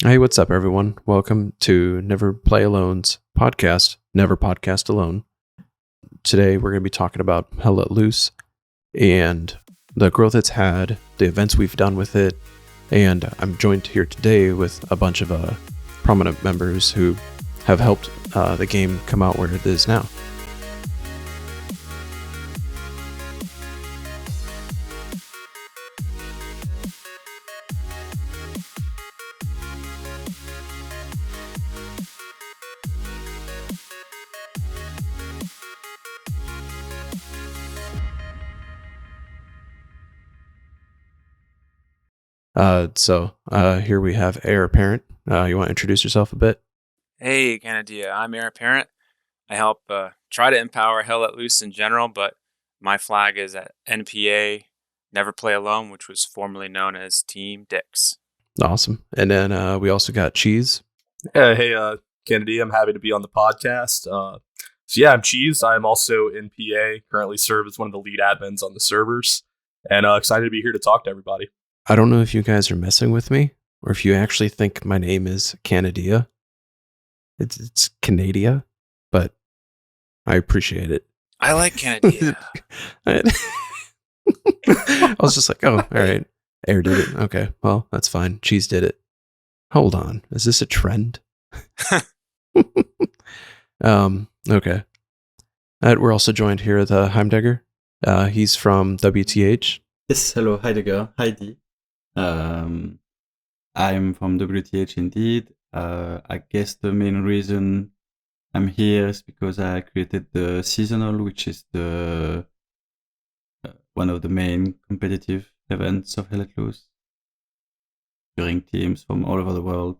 Hey, what's up, everyone? Welcome to Never Play Alone's podcast, Never Podcast Alone. Today, we're going to be talking about Hell Let Loose and the growth it's had, the events we've done with it, and I'm joined here today with a bunch of prominent members who have helped the game come out where it is now. Here we have Airaparent. You want to introduce yourself a bit? Hey, Canada, I'm Airaparent. I help try to empower Hell Let Loose in general, but my flag is at NPA, Never Play Alone, which was formerly known as Team Dix. Awesome. And then we also got Cheeze. Hey, Kennedy, I'm happy to be on the podcast. I'm Cheeze. I'm also in PA, currently serve as one of the lead admins on the servers, and excited to be here to talk to everybody. I don't know if you guys are messing with me or if you actually think my name is Canadia. It's Canadia, but I appreciate it. I like Canada. I was just like, oh, all right. Air did it. Okay, well, that's fine. Cheeze did it. Hold on. Is this a trend? Okay. We're also joined here with Heidegger. He's from WTH. Yes, hello, Heidegger, Heidi. I'm from WTH indeed. I guess the main reason I'm here is because I created the seasonal, which is the one of the main competitive events of Hell Let Loose, during teams from all over the world.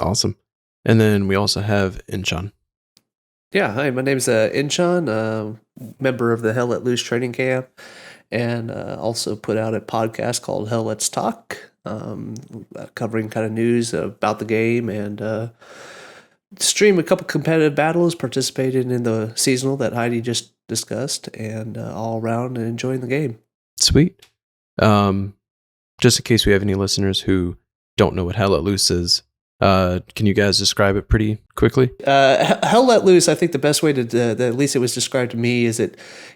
Awesome. And then we also have Inchon. Yeah, hi, my name's Inchon, member of the Hell Let Loose training camp, and also put out a podcast called Hell Let's Talk, covering kind of news about the game, and stream a couple competitive battles, participated in the seasonal that Heidi just discussed, and all around and enjoying the game. Sweet. Just in case we have any listeners who don't know what Hell Let Loose is, can you guys describe it pretty quickly? Hell Let Loose, I think the best way to, at least it was described to me, is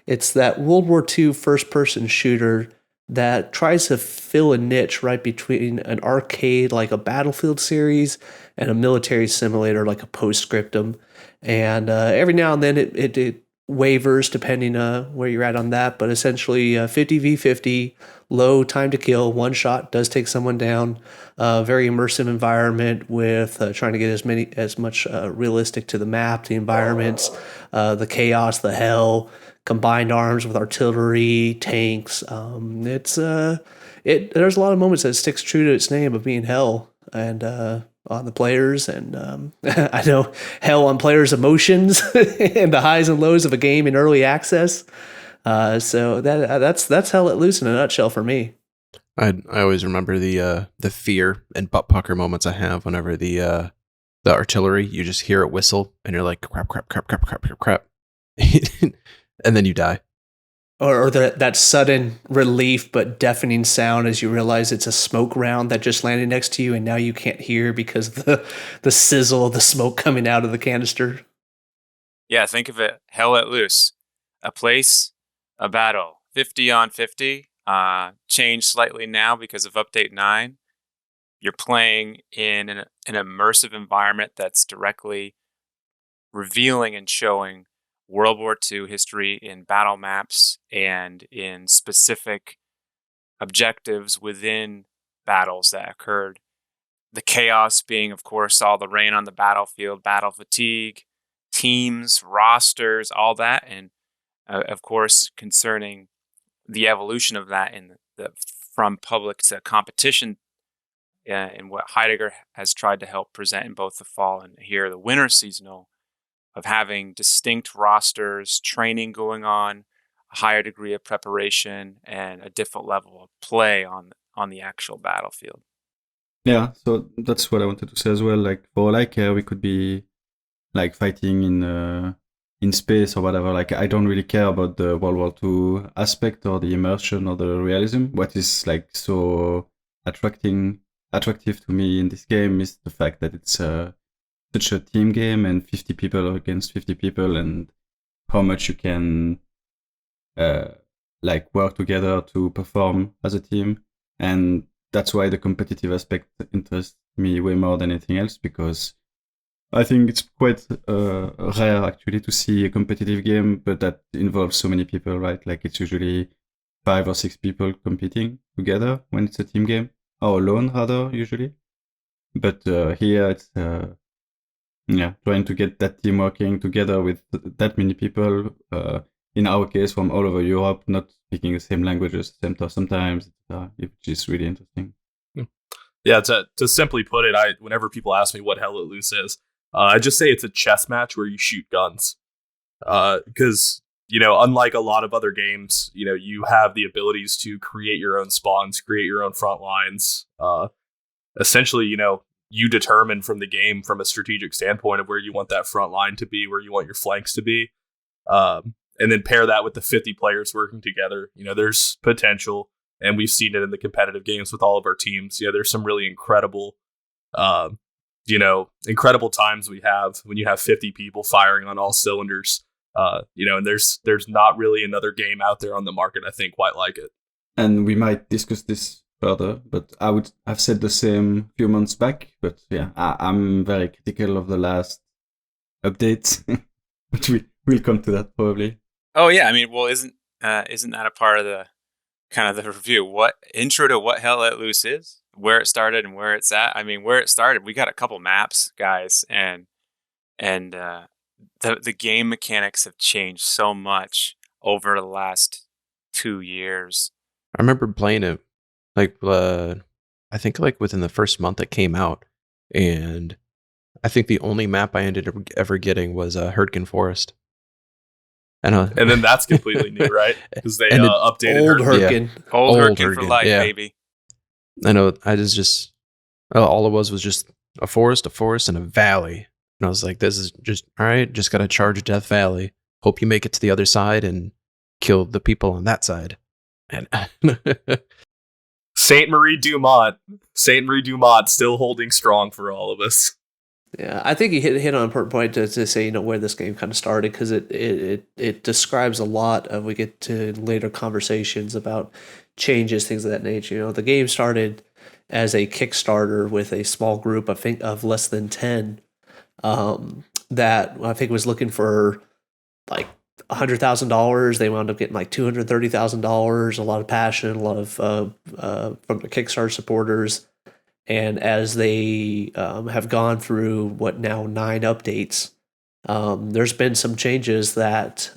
it's that World War II first-person shooter that tries to fill a niche right between an arcade like a Battlefield series and a military simulator like a Postscriptum. And every now and then it wavers depending where you're at on that, but essentially 50v50, low time to kill, one shot does take someone down. Very immersive environment with trying to get as much realistic to the map, the environments, the chaos, the hell, combined arms with artillery, tanks. There's a lot of moments that sticks true to its name of being hell, and on the players, and I know hell on players' emotions and the highs and lows of a game in early access. So that's Hell Let Loose in a nutshell for me. I always remember the fear and butt pucker moments I have whenever the artillery, you just hear it whistle and you're like crap, and then you die. Or that sudden relief but deafening sound as you realize it's a smoke round that just landed next to you, and now you can't hear because of the sizzle of the smoke coming out of the canister. Yeah, think of it, Hell Let Loose. A place, a battle, 50 on 50. Changed slightly now because of Update 9. You're playing in an immersive environment that's directly revealing and showing World War II history in battle maps and in specific objectives within battles that occurred. The chaos being, of course, all the rain on the battlefield, battle fatigue, teams, rosters, all that. And, of course, concerning the evolution of that from public to competition, and what Heidegger has tried to help present in both the fall and here the winter seasonal, of having distinct rosters, training going on, a higher degree of preparation, and a different level of play on the actual battlefield. Yeah, so that's what I wanted to say as well. Like for we could be like fighting in space or whatever. Like I don't really care about the World War II aspect or the immersion or the realism. What is like so attracting attractive to me in this game is the fact that it's such a team game and 50 people against 50 people, and how much you can like work together to perform as a team. And that's why the competitive aspect interests me way more than anything else, because I think it's quite rare actually to see a competitive game, but that involves so many people, right? Like it's usually 5 or 6 people competing together when it's a team game, or alone rather usually. But here it's trying to get that team working together with that many people. In our case, from all over Europe, not speaking the same languages sometimes, which is really interesting. Yeah, to simply put it, whenever people ask me what Hell Let Loose is, I just say it's a chess match where you shoot guns. Because, unlike a lot of other games, you have the abilities to create your own spawns, create your own front lines. Essentially, you determine from the game, from a strategic standpoint, of where you want that front line to be, where you want your flanks to be. And then pair that with the 50 players working together. There's potential, and we've seen it in the competitive games with all of our teams. There's some really incredible times we have when you have 50 people firing on all cylinders. And there's not really another game out there on the market, I think, quite like it. And we might discuss this further, but I've said the same a few months back. But yeah, I'm very critical of the last updates, but we'll come to that probably. Oh yeah, I mean, well, isn't that a part of the kind of the review? What intro to what Hell Let Loose is, where it started, and where it's at. I mean, where it started, we got a couple maps, guys, and the game mechanics have changed so much over the last 2 years. I remember playing it I think within the first month it came out, and I think the only map I ended up ever getting was Herdkin Forest. And then that's completely new, right? Because they updated old Herdkin. Yeah. Old Herdkin for life, yeah. baby. I know. I just all it was just a forest, and a valley. And I was like, this is just all right. Just got to charge Death Valley. Hope you make it to the other side and kill the people on that side. And Saint Marie Dumont still holding strong for all of us. Yeah, I think you hit on an important point to say, where this game kind of started, because it describes a lot of, we get to later conversations about changes, things of that nature. The game started as a Kickstarter with a small group, I think, of less than 10 that I think was looking for like $100,000. They wound up getting like $230,000. A lot of passion, a lot of from the Kickstarter supporters. And as they have gone through 9 updates, there's been some changes that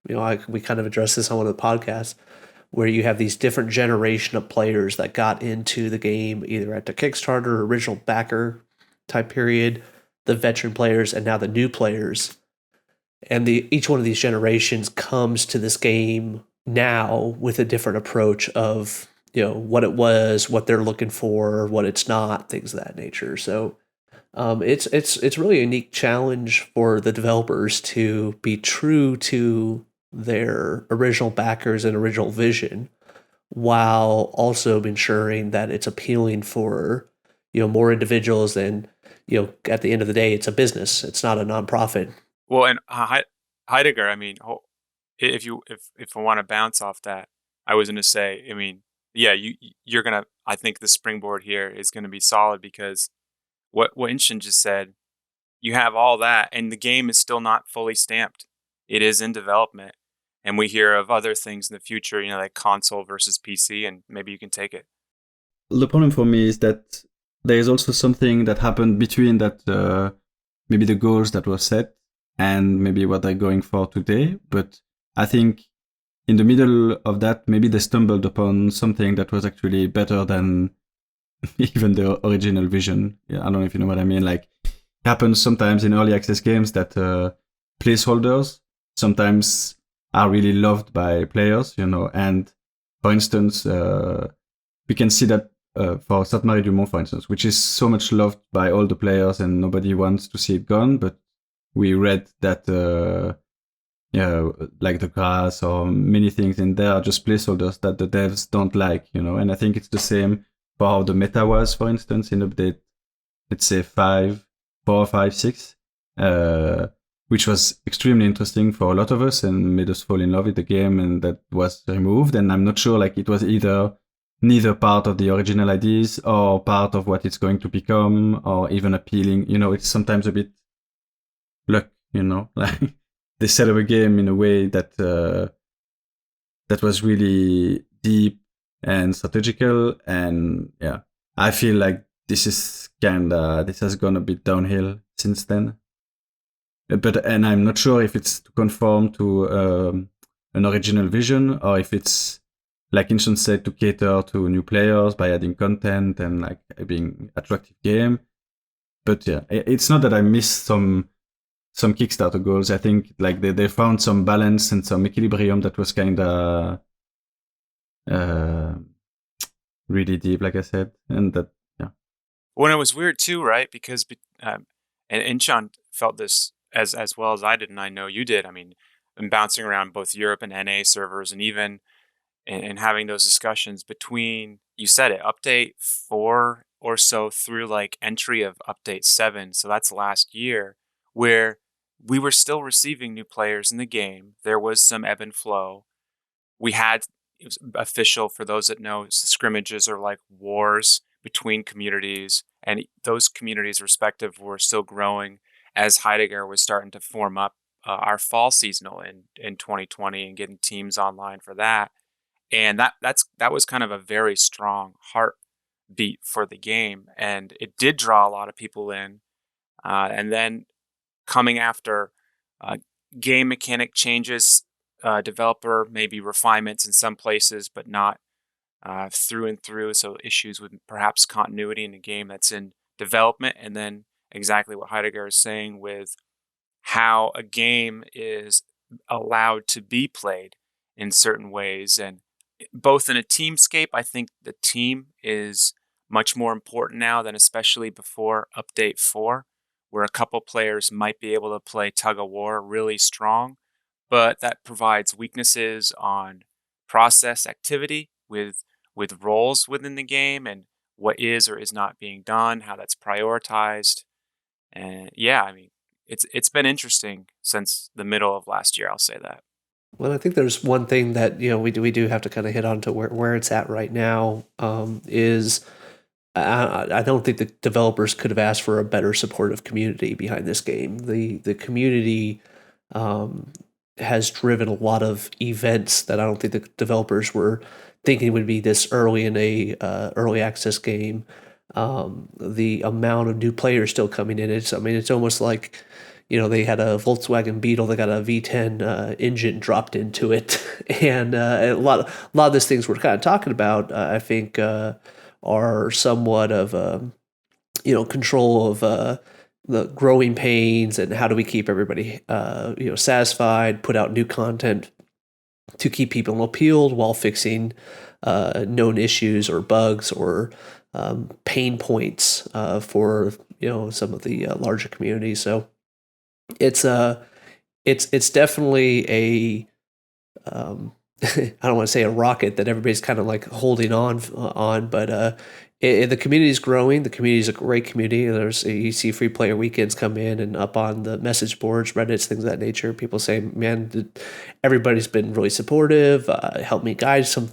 we kind of addressed this on one of the podcasts, where you have these different generation of players that got into the game either at the Kickstarter original backer type period, the veteran players, and now the new players. And each one of these generations comes to this game now with a different approach of what it was, what they're looking for, what it's not, things of that nature. So it's really a unique challenge for the developers to be true to their original backers and original vision, while also ensuring that it's appealing for more individuals. And at the end of the day, it's a business. It's not a nonprofit. Well, and Heidegger, I mean, if I want to bounce off that, I was going to say, I mean, yeah, you're going to, I think the springboard here is going to be solid, because what Inchon just said, you have all that, and the game is still not fully stamped. It is in development, and we hear of other things in the future, like console versus PC, and maybe you can take it. The problem for me is that there is also something that happened between that, maybe the goals that were set and maybe what they're going for today. But I think in the middle of that, maybe they stumbled upon something that was actually better than even the original vision. Yeah, I don't know if you know what I mean. Like, it happens sometimes in early access games that placeholders sometimes are really loved by players, and for instance, we can see that for Sainte-Marie du Mont, for instance, which is so much loved by all the players and nobody wants to see it gone, but we read that like the grass or many things in there are just placeholders that the devs don't like, and I think it's the same for how the meta was, for instance, in update, let's say 4 or 5, 6, which was extremely interesting for a lot of us and made us fall in love with the game, and that was removed. And I'm not sure, like, it was neither part of the original ideas or part of what it's going to become or even appealing. It's sometimes a bit luck, like they set up a game in a way that that was really deep and strategical, and yeah, I feel like this has gone a bit downhill since then. And I'm not sure if it's to conform to an original vision or if it's, like Inchon said, to cater to new players by adding content and like being attractive game. But yeah, it's not that I missed some Kickstarter goals. I think like they found some balance and some equilibrium that was kind of really deep, like I said, and that Well, it was weird too, right? Because and Inchon felt this as well as I did, and I know you did. I mean, I'm bouncing around both Europe and NA servers, and even and having those discussions between, you said it, update 4 or so through like entry of update 7. So that's last year, where we were still receiving new players in the game. There was some ebb and flow. We had, it was official, for those that know, scrimmages are like wars between communities, and those communities respective were still growing as Heidegger was starting to form up our fall seasonal in 2020 and getting teams online for that. And that was kind of a very strong heartbeat for the game, and it did draw a lot of people in. And then coming after game mechanic changes, developer maybe refinements in some places, but not through and through. So issues with perhaps continuity in a game that's in development, and then exactly what Heidegger is saying with how a game is allowed to be played in certain ways. And both in a teamscape, I think the team is much more important now than especially before update 4, where a couple players might be able to play tug of war really strong, but that provides weaknesses on process activity with roles within the game and what is or is not being done, how that's prioritized. And yeah, I mean, it's been interesting since the middle of last year, I'll say that. Well, I think there's one thing that we do have to kind of hit on to where it's at right now, is I don't think the developers could have asked for a better supportive community behind this game. The community has driven a lot of events that I don't think the developers were thinking would be this early in a early access game. The amount of new players still coming in, it's almost like, they had a Volkswagen Beetle, they got a V10 engine dropped into it, and a lot of these things we're kind of talking about, I think, are somewhat of control of the growing pains, and how do we keep everybody satisfied, put out new content to keep people appealed while fixing known issues or bugs or pain points for some of the larger communities. So it's definitely a I don't want to say a rocket that everybody's kind of like holding on, but the community is growing. The community is a great community. You see free player weekends come in, and up on the message boards, Reddits, things of that nature, people say, man, everybody's been really supportive, helped me guide some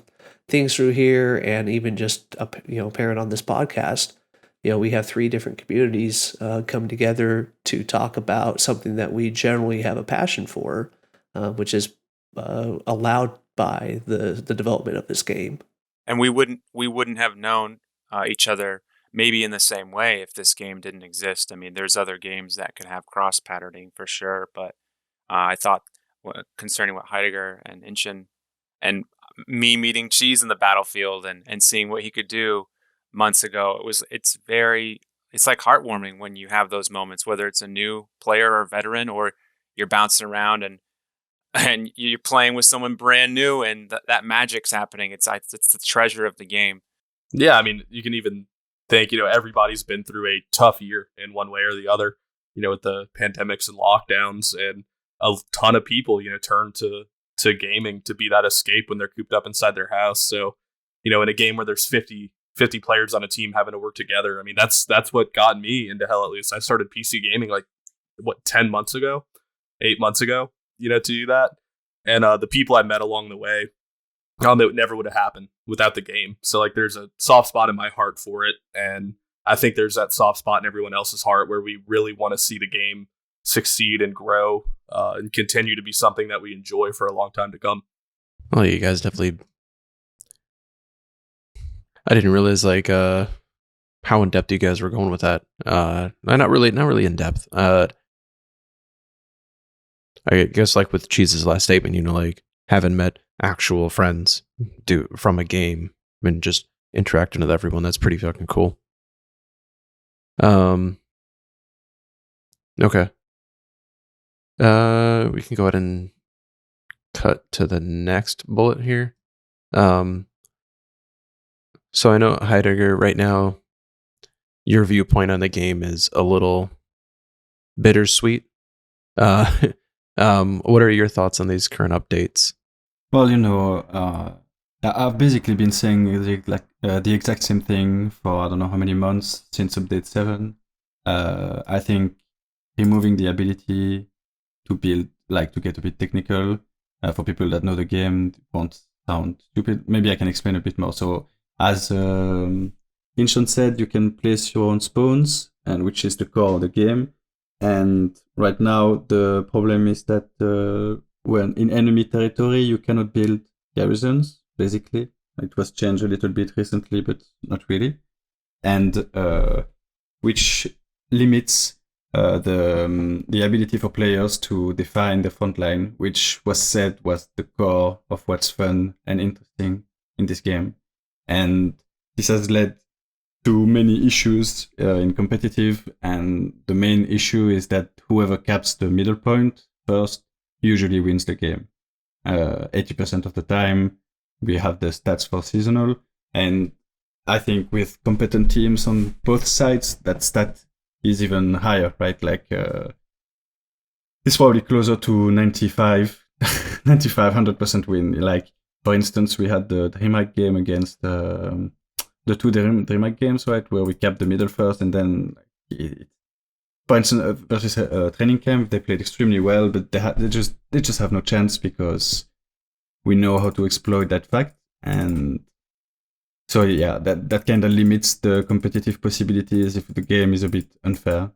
things through here. And even just apparent on this podcast, we have 3 different communities come together to talk about something that we generally have a passion for, which is allowed by the development of this game. And we wouldn't have known each other maybe in the same way if this game didn't exist. I mean, there's other games that could have cross patterning for sure, but I thought concerning what Heidegger and Inchon and me meeting Cheeze in the battlefield and seeing what he could do months ago, it's like heartwarming when you have those moments, whether it's a new player or veteran, or you're bouncing around and you're playing with someone brand new, and that magic's happening. It's the treasure of the game. Yeah, I mean, you can even think, everybody's been through a tough year in one way or the other, with the pandemics and lockdowns, and a ton of people, turn to gaming to be that escape when they're cooped up inside their house. So, in a game where there's 50 50 players on a team having to work together. I mean, that's what got me into Hell Let Loose. I started PC gaming 10 months ago, 8 months ago, to do that. And the people I met along the way, it never would have happened without the game. So there's a soft spot in my heart for it. And I think there's that soft spot in everyone else's heart where we really want to see the game succeed and grow and continue to be something that we enjoy for a long time to come. Well, you guys definitely... I didn't realize how in depth you guys were going with that. Not really in depth. I guess with Cheeze's last statement, having met actual friends from a game and just interacting with everyone, that's pretty fucking cool. Okay. We can go ahead and cut to the next bullet here. So I know, Heidegger, right now, your viewpoint on the game is a little bittersweet. What are your thoughts on these current updates? Well, I've basically been saying the exact same thing for I don't know how many months since update 7. I think removing the ability to build, to get a bit technical, for people that know the game, won't sound stupid. Maybe I can explain a bit more. So, as Inchon said, you can place your own spawns, and which is the core of the game. And right now, the problem is that when in enemy territory, you cannot build garrisons, basically. It was changed a little bit recently, but not really. And which limits the ability for players to define the front line, which was said was the core of what's fun and interesting in this game. And this has led to many issues in competitive, and the main issue is that whoever caps the middle point first usually wins the game. 80% of the time, we have the stats for seasonal, and I think with competent teams on both sides, that stat is even higher, right? It's probably closer to 95, 100% win. For instance, we had the DreamHack game against the two DreamHack games, right, where we capped the middle first, and then, for instance, versus Training Camp, they played extremely well, but they just have no chance because we know how to exploit that fact, and so yeah, that kind of limits the competitive possibilities if the game is a bit unfair,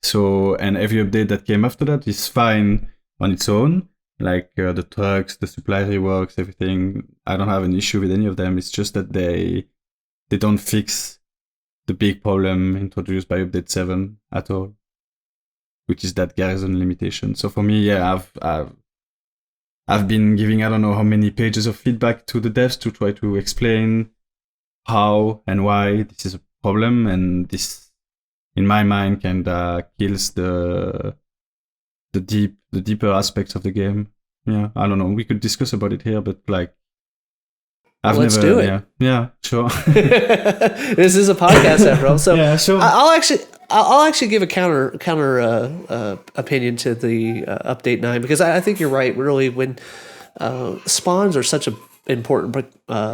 So, and every update that came after that is fine on its own. The trucks, the supply reworks, everything. I don't have an issue with any of them. It's just that they don't fix the big problem introduced by update 7 at all, which is that garrison limitation. So for me, yeah, I've been giving I don't know how many pages of feedback to the devs to try to explain how and why this is a problem, and this, in my mind, kind of kills the deeper aspects of the game. Yeah, I don't know. We could discuss about it here, but let's do it. Yeah, sure. This is a podcast, after all. So yeah, sure. I'll actually give a counter opinion to the update 9, because I think you're right. Really, when spawns are such an important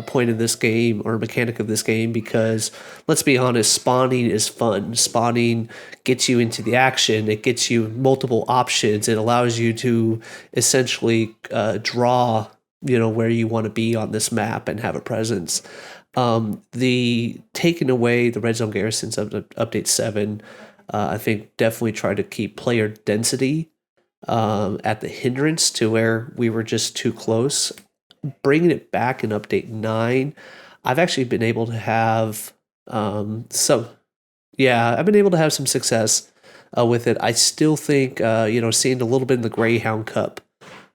point in this game, or mechanic of this game, because let's be honest, spawning is fun. Spawning gets you into the action. It gets you multiple options. It allows you to essentially draw, where you want to be on this map and have a presence. The taking away the red zone garrisons of update 7, I think definitely tried to keep player density at the hindrance to where we were just too close. Bringing it back in update 9, I've actually been able to have some success with it. I still think, seeing a little bit in the Greyhound Cup,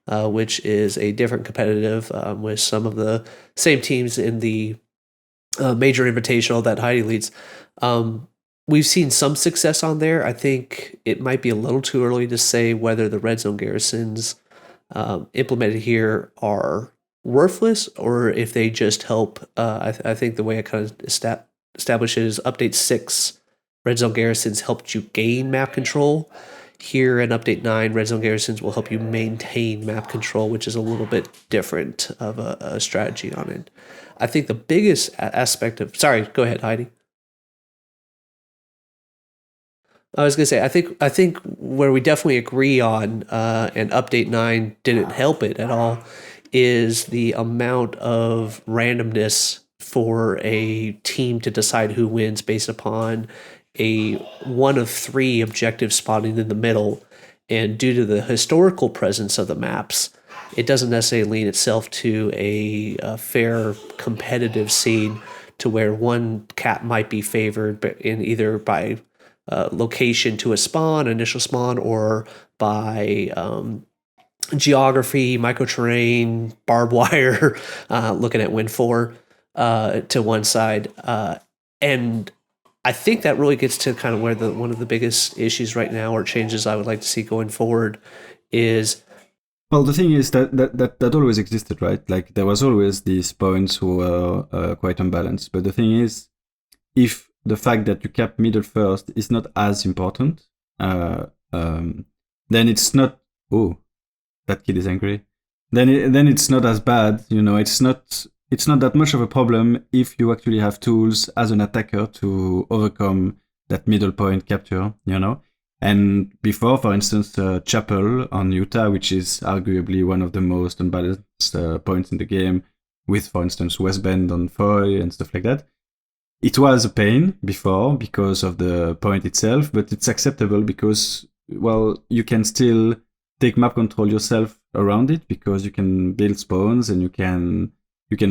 which is a different competitive with some of the same teams in the major invitational that Heidi leads. We've seen some success on there. I think it might be a little too early to say whether the red zone garrisons implemented here are worthless, or if they just help. I think the way I kind of establish it is update 6, red zone garrisons helped you gain map control. here in Update 9, Red Zone Garrisons will help you maintain map control, which is a little bit different of a strategy on it. I think the biggest aspect of... Sorry, go ahead, Heidi. I was going to say, I think where we definitely agree on, and Update 9 didn't help it at all, is the amount of randomness for a team to decide who wins based upon a one of three objective spotting in the middle. And due to the historical presence of the maps, it doesn't necessarily lean itself to a fair competitive scene to where one cap might be favored in either by location to a spawn, initial spawn, or by geography, microterrain, barbed wire, looking at Win 4 to one side. And I think that really gets to kind of where one of the biggest issues right now, or changes I would like to see going forward, is... Well, the thing is that always existed, right? Like, there was always these points who were quite unbalanced. But the thing is, if the fact that you cap middle first is not as important, then it's not... Oh, that kid is angry. Then it's not as bad, you know. It's not that much of a problem if you actually have tools as an attacker to overcome that middle point capture, you know. And before, for instance, Chapel on Utah, which is arguably one of the most unbalanced points in the game, with, for instance, West Bend on Foy and stuff like that. It was a pain before because of the point itself, but it's acceptable because, well, you can still take map control yourself around it because you can build spawns and you can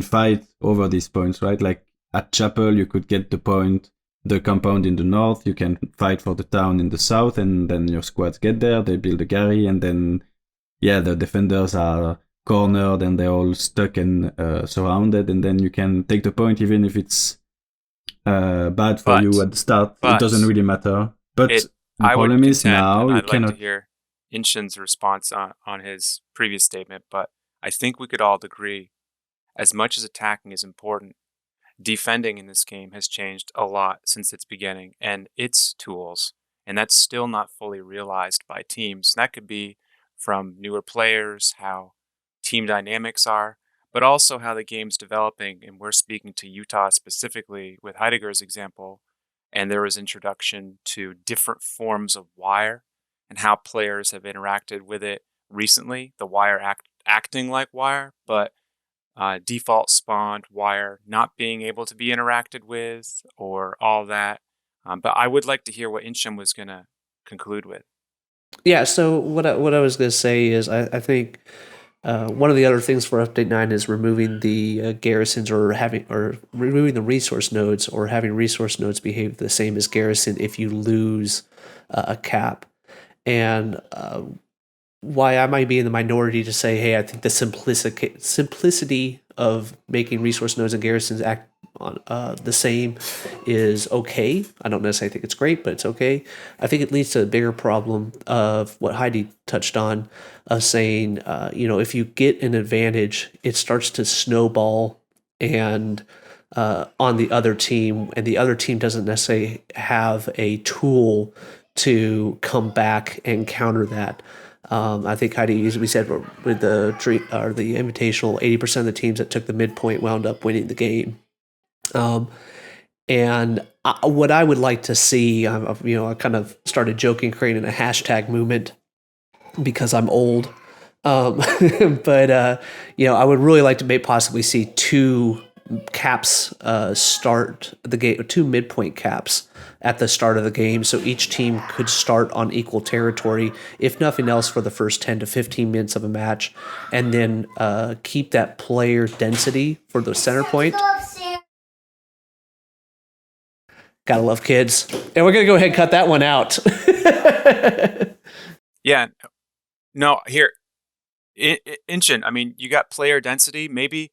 fight over these points, right? Like at Chapel, you could get the compound in the north, you can fight for the town in the south, and then your squads get there, they build a Gary, and then, yeah, the defenders are cornered and they're all stuck and surrounded, and then you can take the point even if it's bad for you at the start. It doesn't really matter. But the problem is now you cannot... like to hear Inchon's response on his previous statement, but I think we could all agree, as much as attacking is important, defending in this game has changed a lot since its beginning and its tools, and that's still not fully realized by teams. That could be from newer players, how team dynamics are, but also how the game's developing. And we're speaking to Utah specifically with Heidegger's example, and there was introduction to different forms of wire and how players have interacted with it recently. The wire acting like wire, but default spawned wire not being able to be interacted with, or all that. But I would like to hear what Inchon was going to conclude with. Yeah, so what I was going to say is I think one of the other things for Update 9 is removing the garrisons, or removing the resource nodes, or having resource nodes behave the same as garrison if you lose a cap. And why I might be in the minority to say, hey, I think the simplicity of making resource nodes and garrisons act on the same is okay. I don't necessarily think it's great, but it's okay. I think it leads to a bigger problem of what Heidi touched on, of saying, if you get an advantage, it starts to snowball and on the other team, and the other team doesn't necessarily have a tool to come back and counter that. I think Heidi, as we said, with the Invitational, 80% of the teams that took the midpoint wound up winning the game. And what I would like to see, I kind of started joking, creating a hashtag movement because I'm old. But I would really like to possibly see two caps start the game, two midpoint caps at the start of the game, so each team could start on equal territory, if nothing else, for the first 10 to 15 minutes of a match, and then keep that player density for the center point. Gotta love kids. And we're gonna go ahead and cut that one out. Yeah. No, here, Inchon, I mean, you got player density. Maybe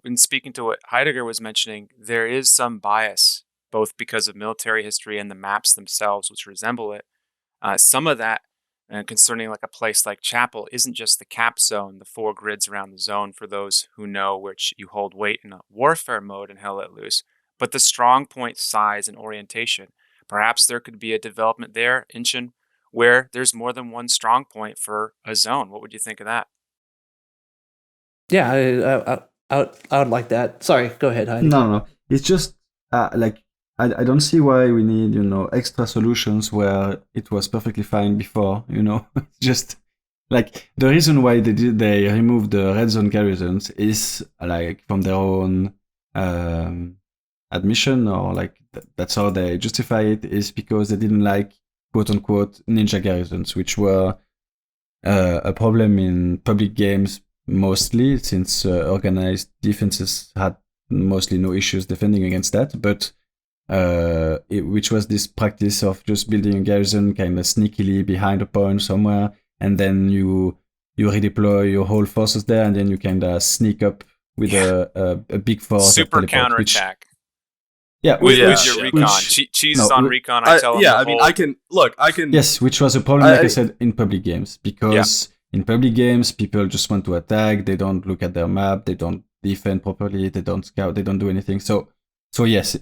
in speaking to what Heidegger was mentioning, there is some bias, both because of military history and the maps themselves, which resemble it. Some of that, concerning like a place like Chapel, isn't just the cap zone, the 4 grids around the zone for those who know, which you hold weight in a warfare mode in Hell Let Loose, but the strong point size and orientation. perhaps there could be a development there, Inchon, where there's more than one strong point for a zone. What would you think of that? Yeah, I would like that. Sorry, go ahead, Heidi. No. It's just like I don't see why we need extra solutions where it was perfectly fine before. Just like the reason why they removed the red zone garrisons is like from their own admission, or like that's how they justify it, is because they didn't like quote unquote ninja garrisons, which were a problem in public games mostly, since organized defenses had mostly no issues defending against that, but which was this practice of just building a garrison kind of sneakily behind a point somewhere, and then you redeploy your whole forces there, and then you kind of sneak up with a big force. Super counterattack. With your recon. Cheeze is on recon. I tell him. Yeah, I mean, I can. Yes, which was a problem, like I said, in public games, because in public games, people just want to attack. They don't look at their map. They don't defend properly. They don't scout. They don't do anything. So yes,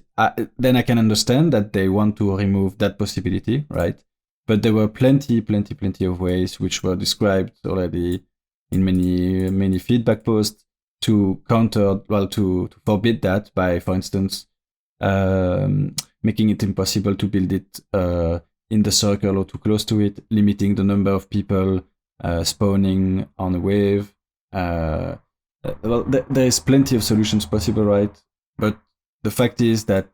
then I can understand that they want to remove that possibility, right? But there were plenty of ways, which were described already in many feedback posts, to forbid that by, for instance, making it impossible to build it in the circle or too close to it, limiting the number of people spawning on a wave. There is plenty of solutions possible, right? But the fact is that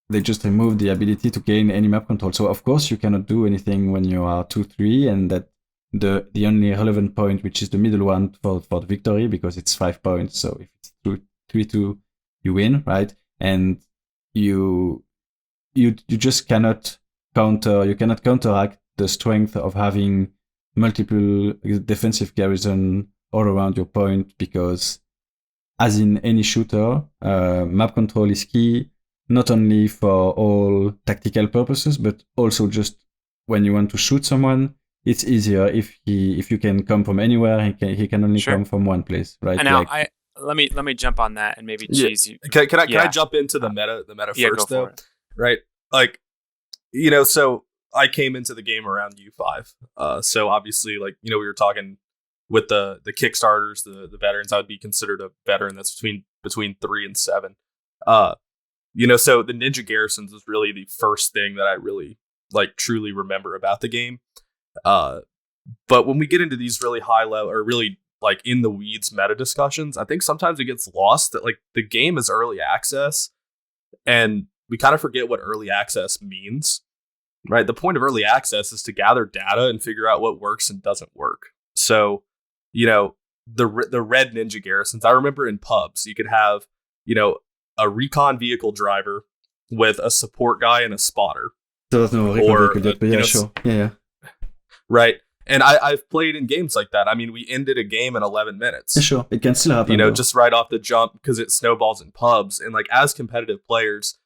they just removed the ability to gain any map control. So of course you cannot do anything when you are 2-3, and that the only relevant point, which is the middle one for the victory, because it's 5 points. So if it's 3-2, you win, right? And you just cannot counteract the strength of having multiple defensive garrison all around your point, because as in any shooter, map control is key, not only for all tactical purposes, but also just when you want to shoot someone, it's easier if you can come from anywhere. He can only come from one place, right? And now let me jump on that, and maybe Cheeze. Can I jump into the meta first though? Right, like so I came into the game around U5. So obviously, like we were talking with the Kickstarters, the veterans. I would be considered a veteran that's between 3 and 7. So the Ninja Garrisons is really the first thing that I really truly remember about the game. But when we get into these really high level, or really in the weeds meta discussions, I think sometimes it gets lost that the game is early access, and we kind of forget what early access means, right? The point of early access is to gather data and figure out what works and doesn't work. So, the red Ninja Garrisons, I remember in pubs, you could have, a recon vehicle driver with a support guy and a spotter. There was no recon vehicle, but sure. Yeah. Right. And I've played in games like that. I mean, we ended a game in 11 minutes. Yeah, sure. It can still happen. Just right off the jump, because it snowballs in pubs. And as competitive players,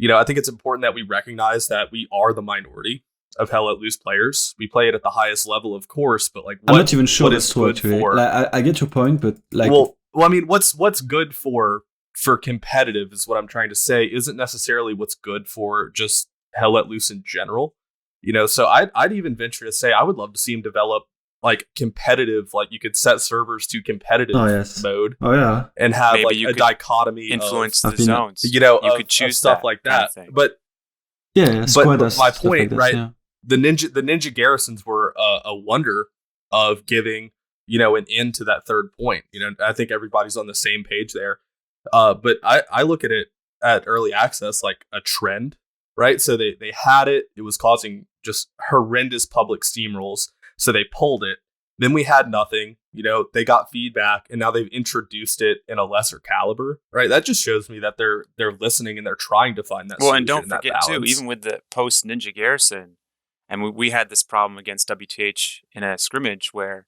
I think it's important that we recognize that we are the minority of Hell Let Loose players. We play it at the highest level, of course, but I'm not even sure that's good for. I get your point, but well, I mean, what's good for competitive is what I'm trying to say, isn't necessarily what's good for just Hell Let Loose in general. So I'd even venture to say I would love to see him develop competitive, you could set servers to competitive mode. Oh yeah, and have a dichotomy, influence the zones. You could choose stuff like that. But my point, right? Yeah. The ninja garrisons were a wonder of giving an end to that third point. I think everybody's on the same page there. But I look at it at early access like a trend. Right, so they had it. It was causing just horrendous public steamrolls. So they pulled it. Then we had nothing. They got feedback, and now they've introduced it in a lesser caliber. Right, that just shows me that they're listening and they're trying to find that. Well, and don't forget too, even with the post Ninja Garrison, and we had this problem against WTH in a scrimmage where,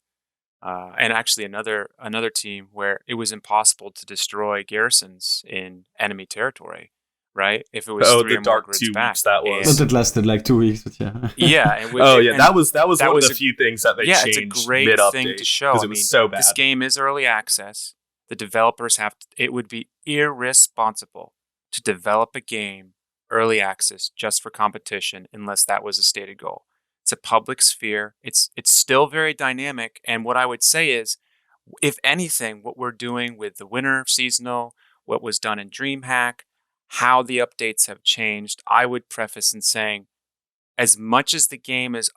and actually another team where it was impossible to destroy garrisons in enemy territory. Right, if it was 3 or more grids back, that was. But it lasted 2 weeks, but yeah. Yeah. That was one of the few things that they changed. It's a great thing to show. Because it was so bad. This game is early access. The developers it would be irresponsible to develop a game early access just for competition unless that was a stated goal. It's a public sphere. It's still very dynamic. And what I would say is, if anything, what we're doing with the winter seasonal, what was done in DreamHack, how the updates have changed, I would preface in saying, as much as the game is,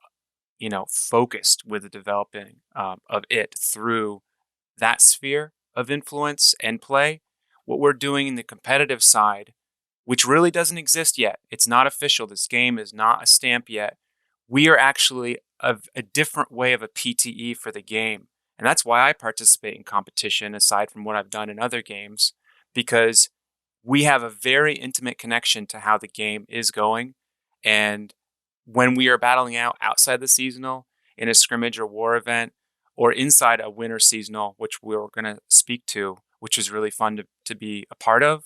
focused with the developing of it through that sphere of influence and play, what we're doing in the competitive side, which really doesn't exist yet. It's not official. This game is not a stamp yet. We are actually a different way of a PTE for the game. And that's why I participate in competition, aside from what I've done in other games, because we have a very intimate connection to how the game is going. And when we are battling out outside the seasonal, in a scrimmage or war event, or inside a winter seasonal, which we're going to speak to, which is really fun to be a part of,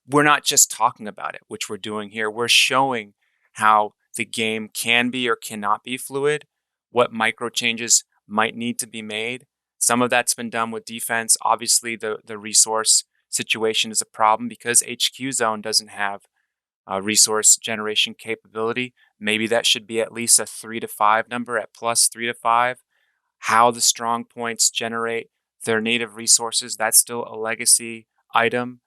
we're not just talking about it, which we're doing here. We're showing how the game can be or cannot be fluid, what micro changes might need to be made. Some of that's been done with defense. Obviously, the resource situation is a problem because HQ Zone doesn't have resource generation capability. Maybe that should be at least a 3 to 5 number, at plus 3 to 5. How the strong points generate their native resources, that's still a legacy item.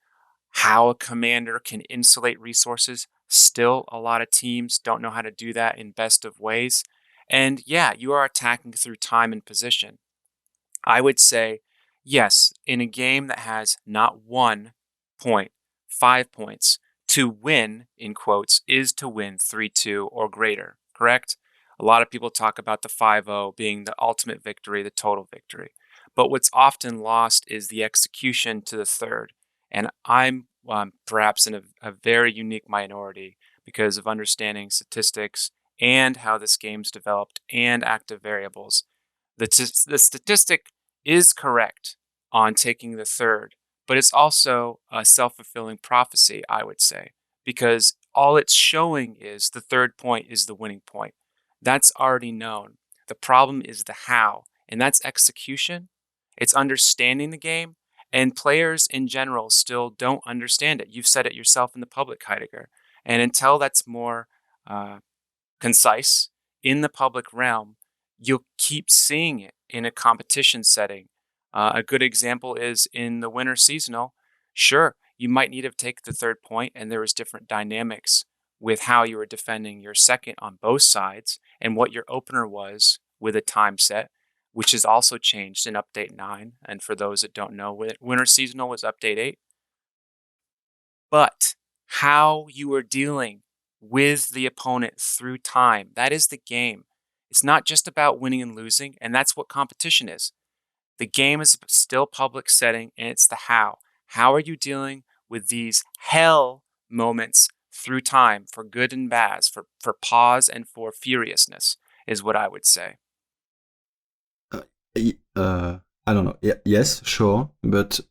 How a commander can insulate resources, still a lot of teams don't know how to do that in best of ways. And yeah, you are attacking through time and position. I would say, yes, in a game that has not 1 point, 5 points, to win, in quotes, is to win 3-2 or greater, correct? A lot of people talk about the 5-0 being the ultimate victory, the total victory. But what's often lost is the execution to the third. And I'm perhaps in a very unique minority because of understanding statistics and how this game's developed and active variables. The statistic is correct on taking the third, but it's also a self-fulfilling prophecy, I would say, because all it's showing is the third point is the winning point. That's already known. The problem is the how, and that's execution. It's understanding the game, and players in general still don't understand it. You've said it yourself in the public, Heidegger. And until that's more concise in the public realm, you'll keep seeing it in a competition setting. A good example is in the winter seasonal. Sure, you might need to take the third point, and there was different dynamics with how you were defending your second on both sides and what your opener was with a time set, which has also changed in Update 9. And for those that don't know, winter seasonal was Update 8. But how you are dealing with the opponent through time, that is the game. It's not just about winning and losing, and that's what competition is. The game is still public setting, and it's the how. How are you dealing with these hell moments through time, for good and bad, for pause and for furiousness, is what I would say. I don't know. Yes, sure. But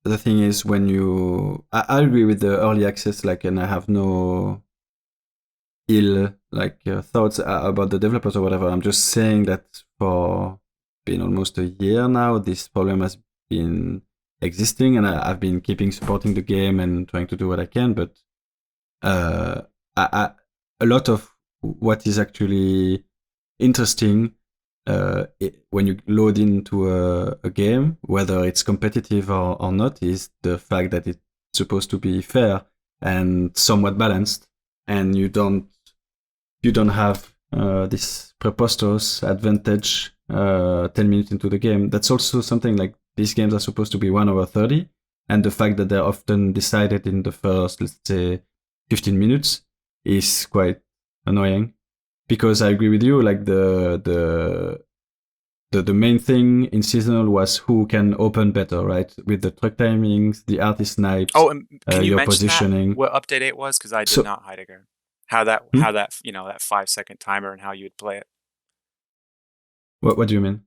the thing is, when I agree with the early access, and I have no ill thoughts about the developers or whatever. I'm just saying that for been almost a year now, this problem has been existing, and I've been supporting the game and trying to do what I can. But a lot of what is actually interesting when you load into a game, whether it's competitive or not, is the fact that it's supposed to be fair and somewhat balanced, and you don't have this preposterous advantage 10 minutes into the game. That's also something like these games are supposed to be 1/30, and the fact that they're often decided in the first, let's say, 15 minutes is quite annoying. Because I agree with you, the main thing in seasonal was who can open better, right? With the truck timings, the artist snipes, and can you your mention positioning. What Update 8 was? Because I did not, Heidegger. How that that 5-second timer and how you would play it. What do you mean?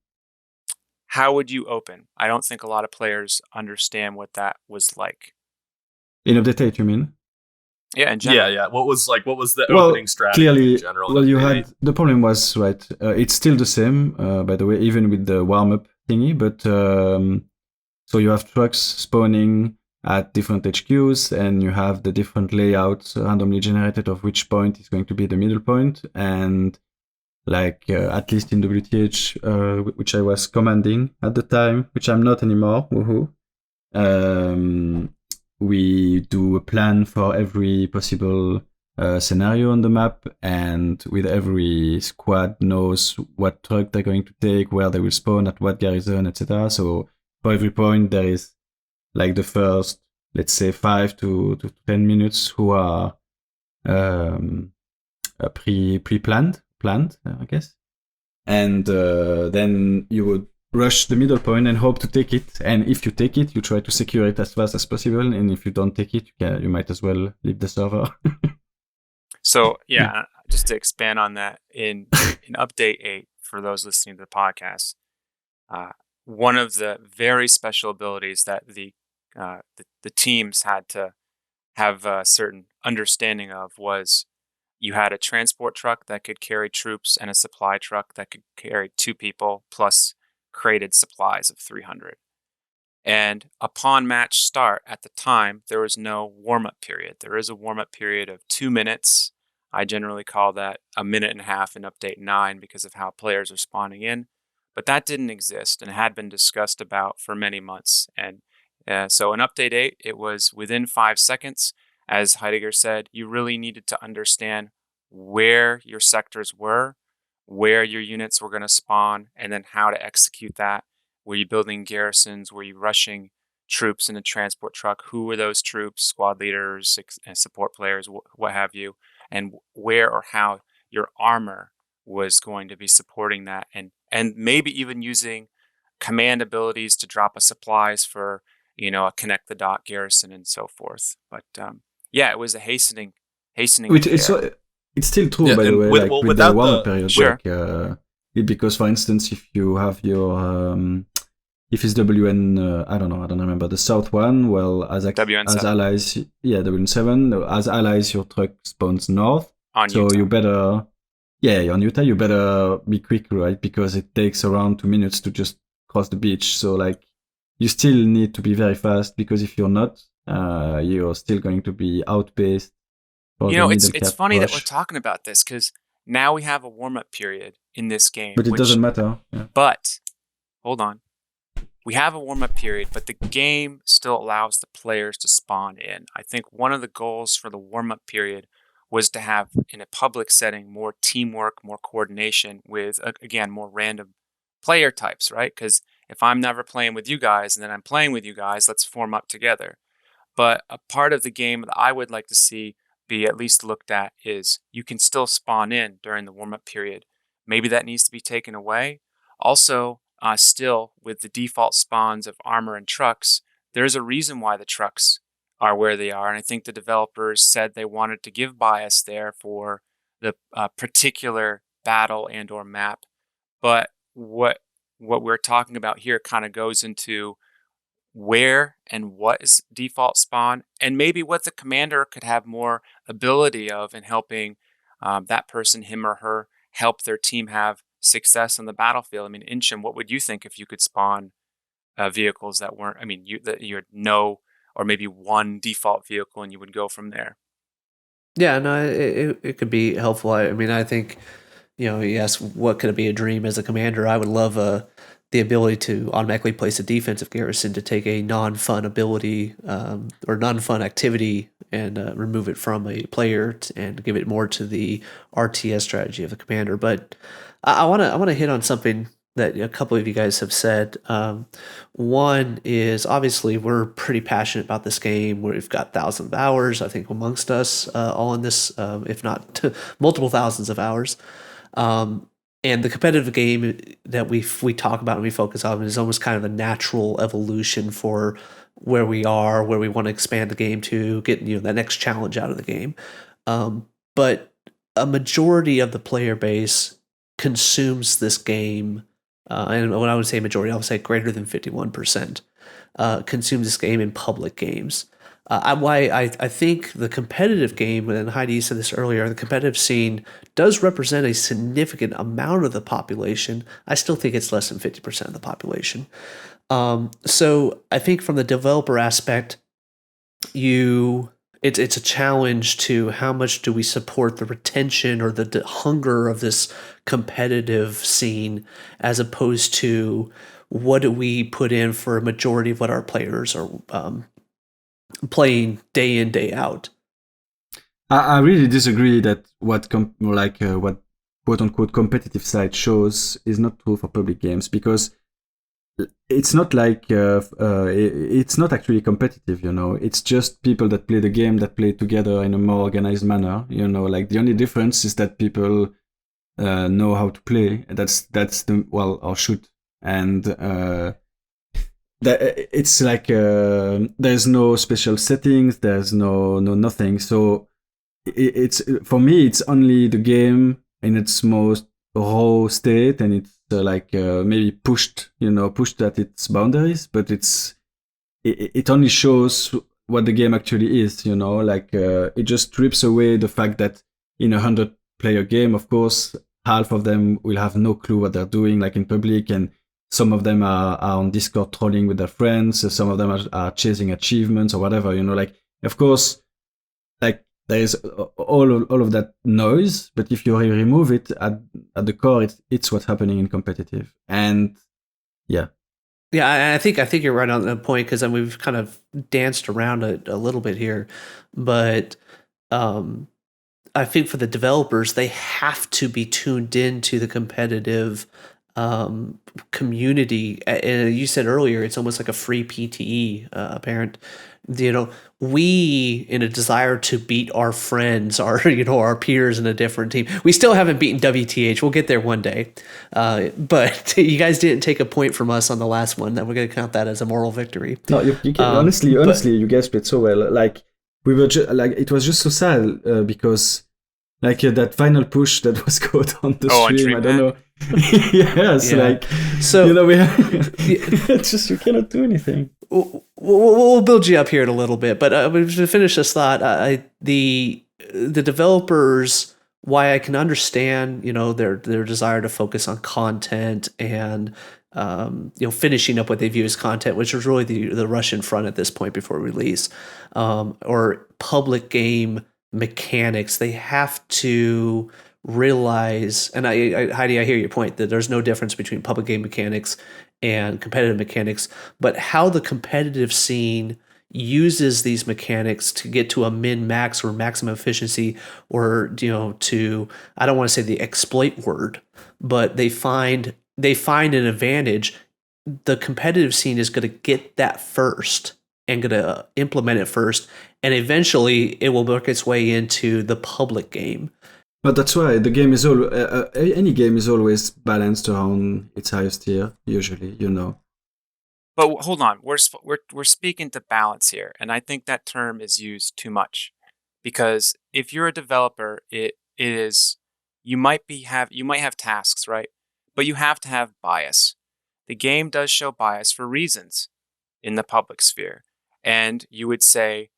How would you open? I don't think a lot of players understand what that was like. In Update 8, you mean? Yeah, in general. Yeah. What was the opening strategy clearly, in general? Well, you had the problem was right. It's still the same, by the way, even with the warm up thingy. But so you have trucks spawning at different HQs, and you have the different layouts randomly generated of which point is going to be the middle point. And like at least in WTH, which I was commanding at the time, which I'm not anymore, woohoo. We do a plan for every possible scenario on the map, and with every squad knows what truck they're going to take, where they will spawn, at what garrison, etc. So for every point, there is like the first, let's say, 5 to 10 minutes who are pre-planned, I guess. And then you would rush the middle point and hope to take it. And if you take it, you try to secure it as fast as possible. And if you don't take it, you might as well leave the server. So, just to expand on that, in Update 8, for those listening to the podcast, one of the very special abilities that the teams had to have a certain understanding of was you had a transport truck that could carry troops and a supply truck that could carry 2 people plus crated supplies of 300. And upon match start, at the time, there was no warm-up period. There is a warm-up period of 2 minutes. I generally call that a minute and a half in Update 9 because of how players are spawning in. But that didn't exist and had been discussed about for many months. And so in Update 8, it was within 5 seconds. As Heidegger said, you really needed to understand where your sectors were, where your units were going to spawn, and then how to execute that. Were you building garrisons? Were you rushing troops in a transport truck? Who were those troops, squad leaders, support players, what have you? And where or how your armor was going to be supporting that. And maybe even using command abilities to drop a supplies for, a connect the dot garrison and so forth. But it was a hastening. It's still true, by the way, with the warm-up period. Sure. Because, for instance, if you have your if it's WN, I don't remember the south one. Well, as allies, WN7, as allies, your truck spawns north. On so Utah. you better, on Utah, you better be quick, right? Because it takes around 2 minutes to just cross the beach. So you still need to be very fast, because if you're not, you're still going to be outpaced. It's funny that we're talking about this, because now we have a warm-up period in this game. But it doesn't matter. Yeah. But, hold on. We have a warm-up period, but the game still allows the players to spawn in. I think one of the goals for the warm-up period was to have, in a public setting, more teamwork, more coordination with, again, more random player types, right? Because if I'm never playing with you guys and then I'm playing with you guys, let's form up together. But a part of the game that I would like to see be at least looked at is you can still spawn in during the warm-up period. Maybe that needs to be taken away. Also, still, with the default spawns of armor and trucks, there's a reason why the trucks are where they are. And I think the developers said they wanted to give bias there for the particular battle and or map. But what we're talking about here kind of goes into where and what is default spawn, and maybe what the commander could have more ability of in helping that person, him or her, help their team have success on the battlefield. I mean, Inchon, what would you think if you could spawn vehicles that weren't, you had no, or maybe one default vehicle and you would go from there? Yeah, no, it could be helpful. I think, you asked what could it be a dream as a commander. I would love the ability to automatically place a defensive garrison to take a non-fun ability or non-fun activity and remove it from a player and give it more to the RTS strategy of the commander. But I want to hit on something that a couple of you guys have said. One is, obviously we're pretty passionate about this game. We've got thousands of hours, I think, amongst us all in this, if not multiple thousands of hours. And the competitive game that we talk about and we focus on is almost kind of a natural evolution for where we are, where we want to expand the game to get that next challenge out of the game. But a majority of the player base consumes this game, and when I would say majority, I would say greater than 51% consumes this game in public games. I think the competitive game, and Heidi said this earlier, the competitive scene does represent a significant amount of the population. I still think it's less than 50% of the population. So I think from the developer aspect, it's a challenge to how much do we support the retention or the hunger of this competitive scene, as opposed to what do we put in for a majority of what our players are playing day in, day out. I really disagree that what what quote unquote competitive side shows is not true for public games, because it's not like it's not actually competitive, it's just people that play the game that play together in a more organized manner, like the only difference is that people know how to play. That's the, well, or should. And it's like there's no special settings, there's no nothing. So it's, for me, it's only the game in its most raw state, and it's maybe pushed at its boundaries, but it only shows what the game actually is, it just strips away the fact that in a 100-player game, of course, half of them will have no clue what they're doing, like in public, and some of them are on Discord trolling with their friends, some of them are chasing achievements or whatever, of course, there is all of that noise, but if you remove it at the core, it's what's happening in competitive. And yeah, I think you're right on the point, because we've kind of danced around it a little bit here, but I think for the developers, they have to be tuned into the competitive community. And you said earlier, it's almost like a free PTE, apparent. We, in a desire to beat our friends, our peers in a different team, we still haven't beaten WTH. We'll get there one day. But you guys didn't take a point from us on the last one. That we're going to count that as a moral victory. No, you can, honestly, you guys played so well. Like, we were it was just so sad because that final push that was caught on the stream. I don't know. Yes, yeah. So we have just, you cannot do anything. We'll build you up here in a little bit, but to finish this thought, the developers, why I can understand, their desire to focus on content and finishing up what they view as content, which is really the rush in front at this point before release, or public game mechanics. They have to realize, and Heidi, I hear your point that there's no difference between public game mechanics and competitive mechanics, but how the competitive scene uses these mechanics to get to a min-max or maximum efficiency, or to, I don't want to say the exploit word, but they find an advantage. The competitive scene is going to get that first and going to implement it first, and eventually it will work its way into the public game. But that's why the game is any game is always balanced around its highest tier, usually, But hold on, we're speaking to balance here, and I think that term is used too much, because if you're a developer, it is, you might have tasks, right? But you have to have bias. The game does show bias for reasons in the public sphere, and you would say,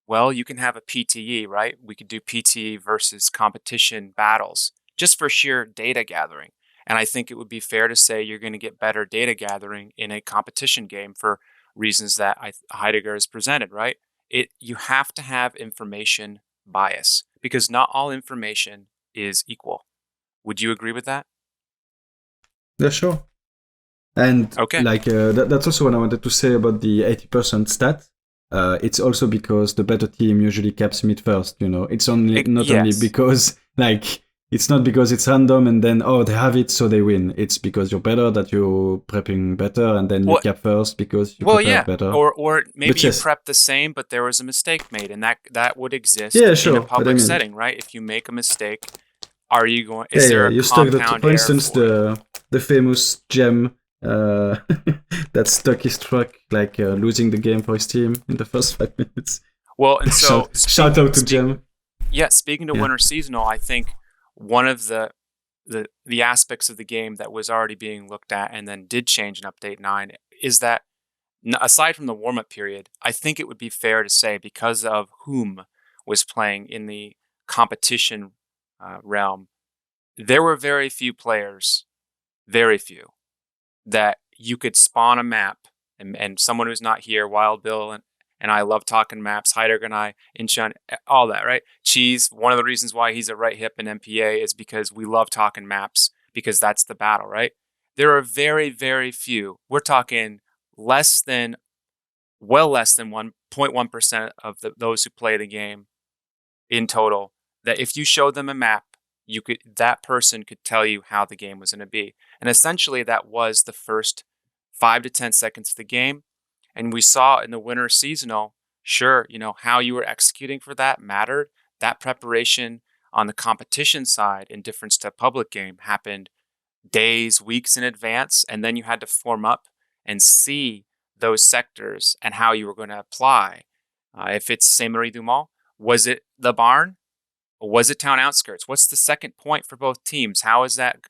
well, you can have a PTE, right? We could do PTE versus competition battles just for sheer data gathering. And I think it would be fair to say you're going to get better data gathering in a competition game for reasons that Heidegger has presented, right? You have to have information bias, because not all information is equal. Would you agree with that? Yeah, sure. And okay. That's also what I wanted to say about the 80% stat. It's also because the better team usually caps mid first, It's only only because it's not because it's random and then they have it so they win. It's because you're better, that you're prepping better, and then you cap first because you prepare better. Or maybe you prep the same, but there was a mistake made, and that would exist in a public setting, right? If you make a mistake, are you going? Is there a compound for instance, the famous gem that stuck his truck, losing the game for his team in the first 5 minutes. Well, and so shout out to Gem. Yeah, speaking to Winter Seasonal, I think one of the aspects of the game that was already being looked at and then did change in Update 9 is that, aside from the warm-up period, I think it would be fair to say, because of whom was playing in the competition realm, there were very few players, that you could spawn a map, and someone who's not here, Wild Bill and I love talking maps. Heidegger and I, Inchon, all that, right? Cheeze, one of the reasons why he's a right hip in MPA is because we love talking maps, because that's the battle, right? There are very, very few. We're talking less than 1.1% of those who play the game in total, that if you showed them a map, that person could tell you how the game was going to be. And essentially that was the first 5 to 10 seconds of the game. And we saw in the winter seasonal, sure, how you were executing for that mattered. That preparation on the competition side, in difference to public game, happened days, weeks in advance. And then you had to form up and see those sectors and how you were going to apply. If it's Saint-Marie du Mont, was it the barn? Or was it town outskirts? What's the second point for both teams? How is that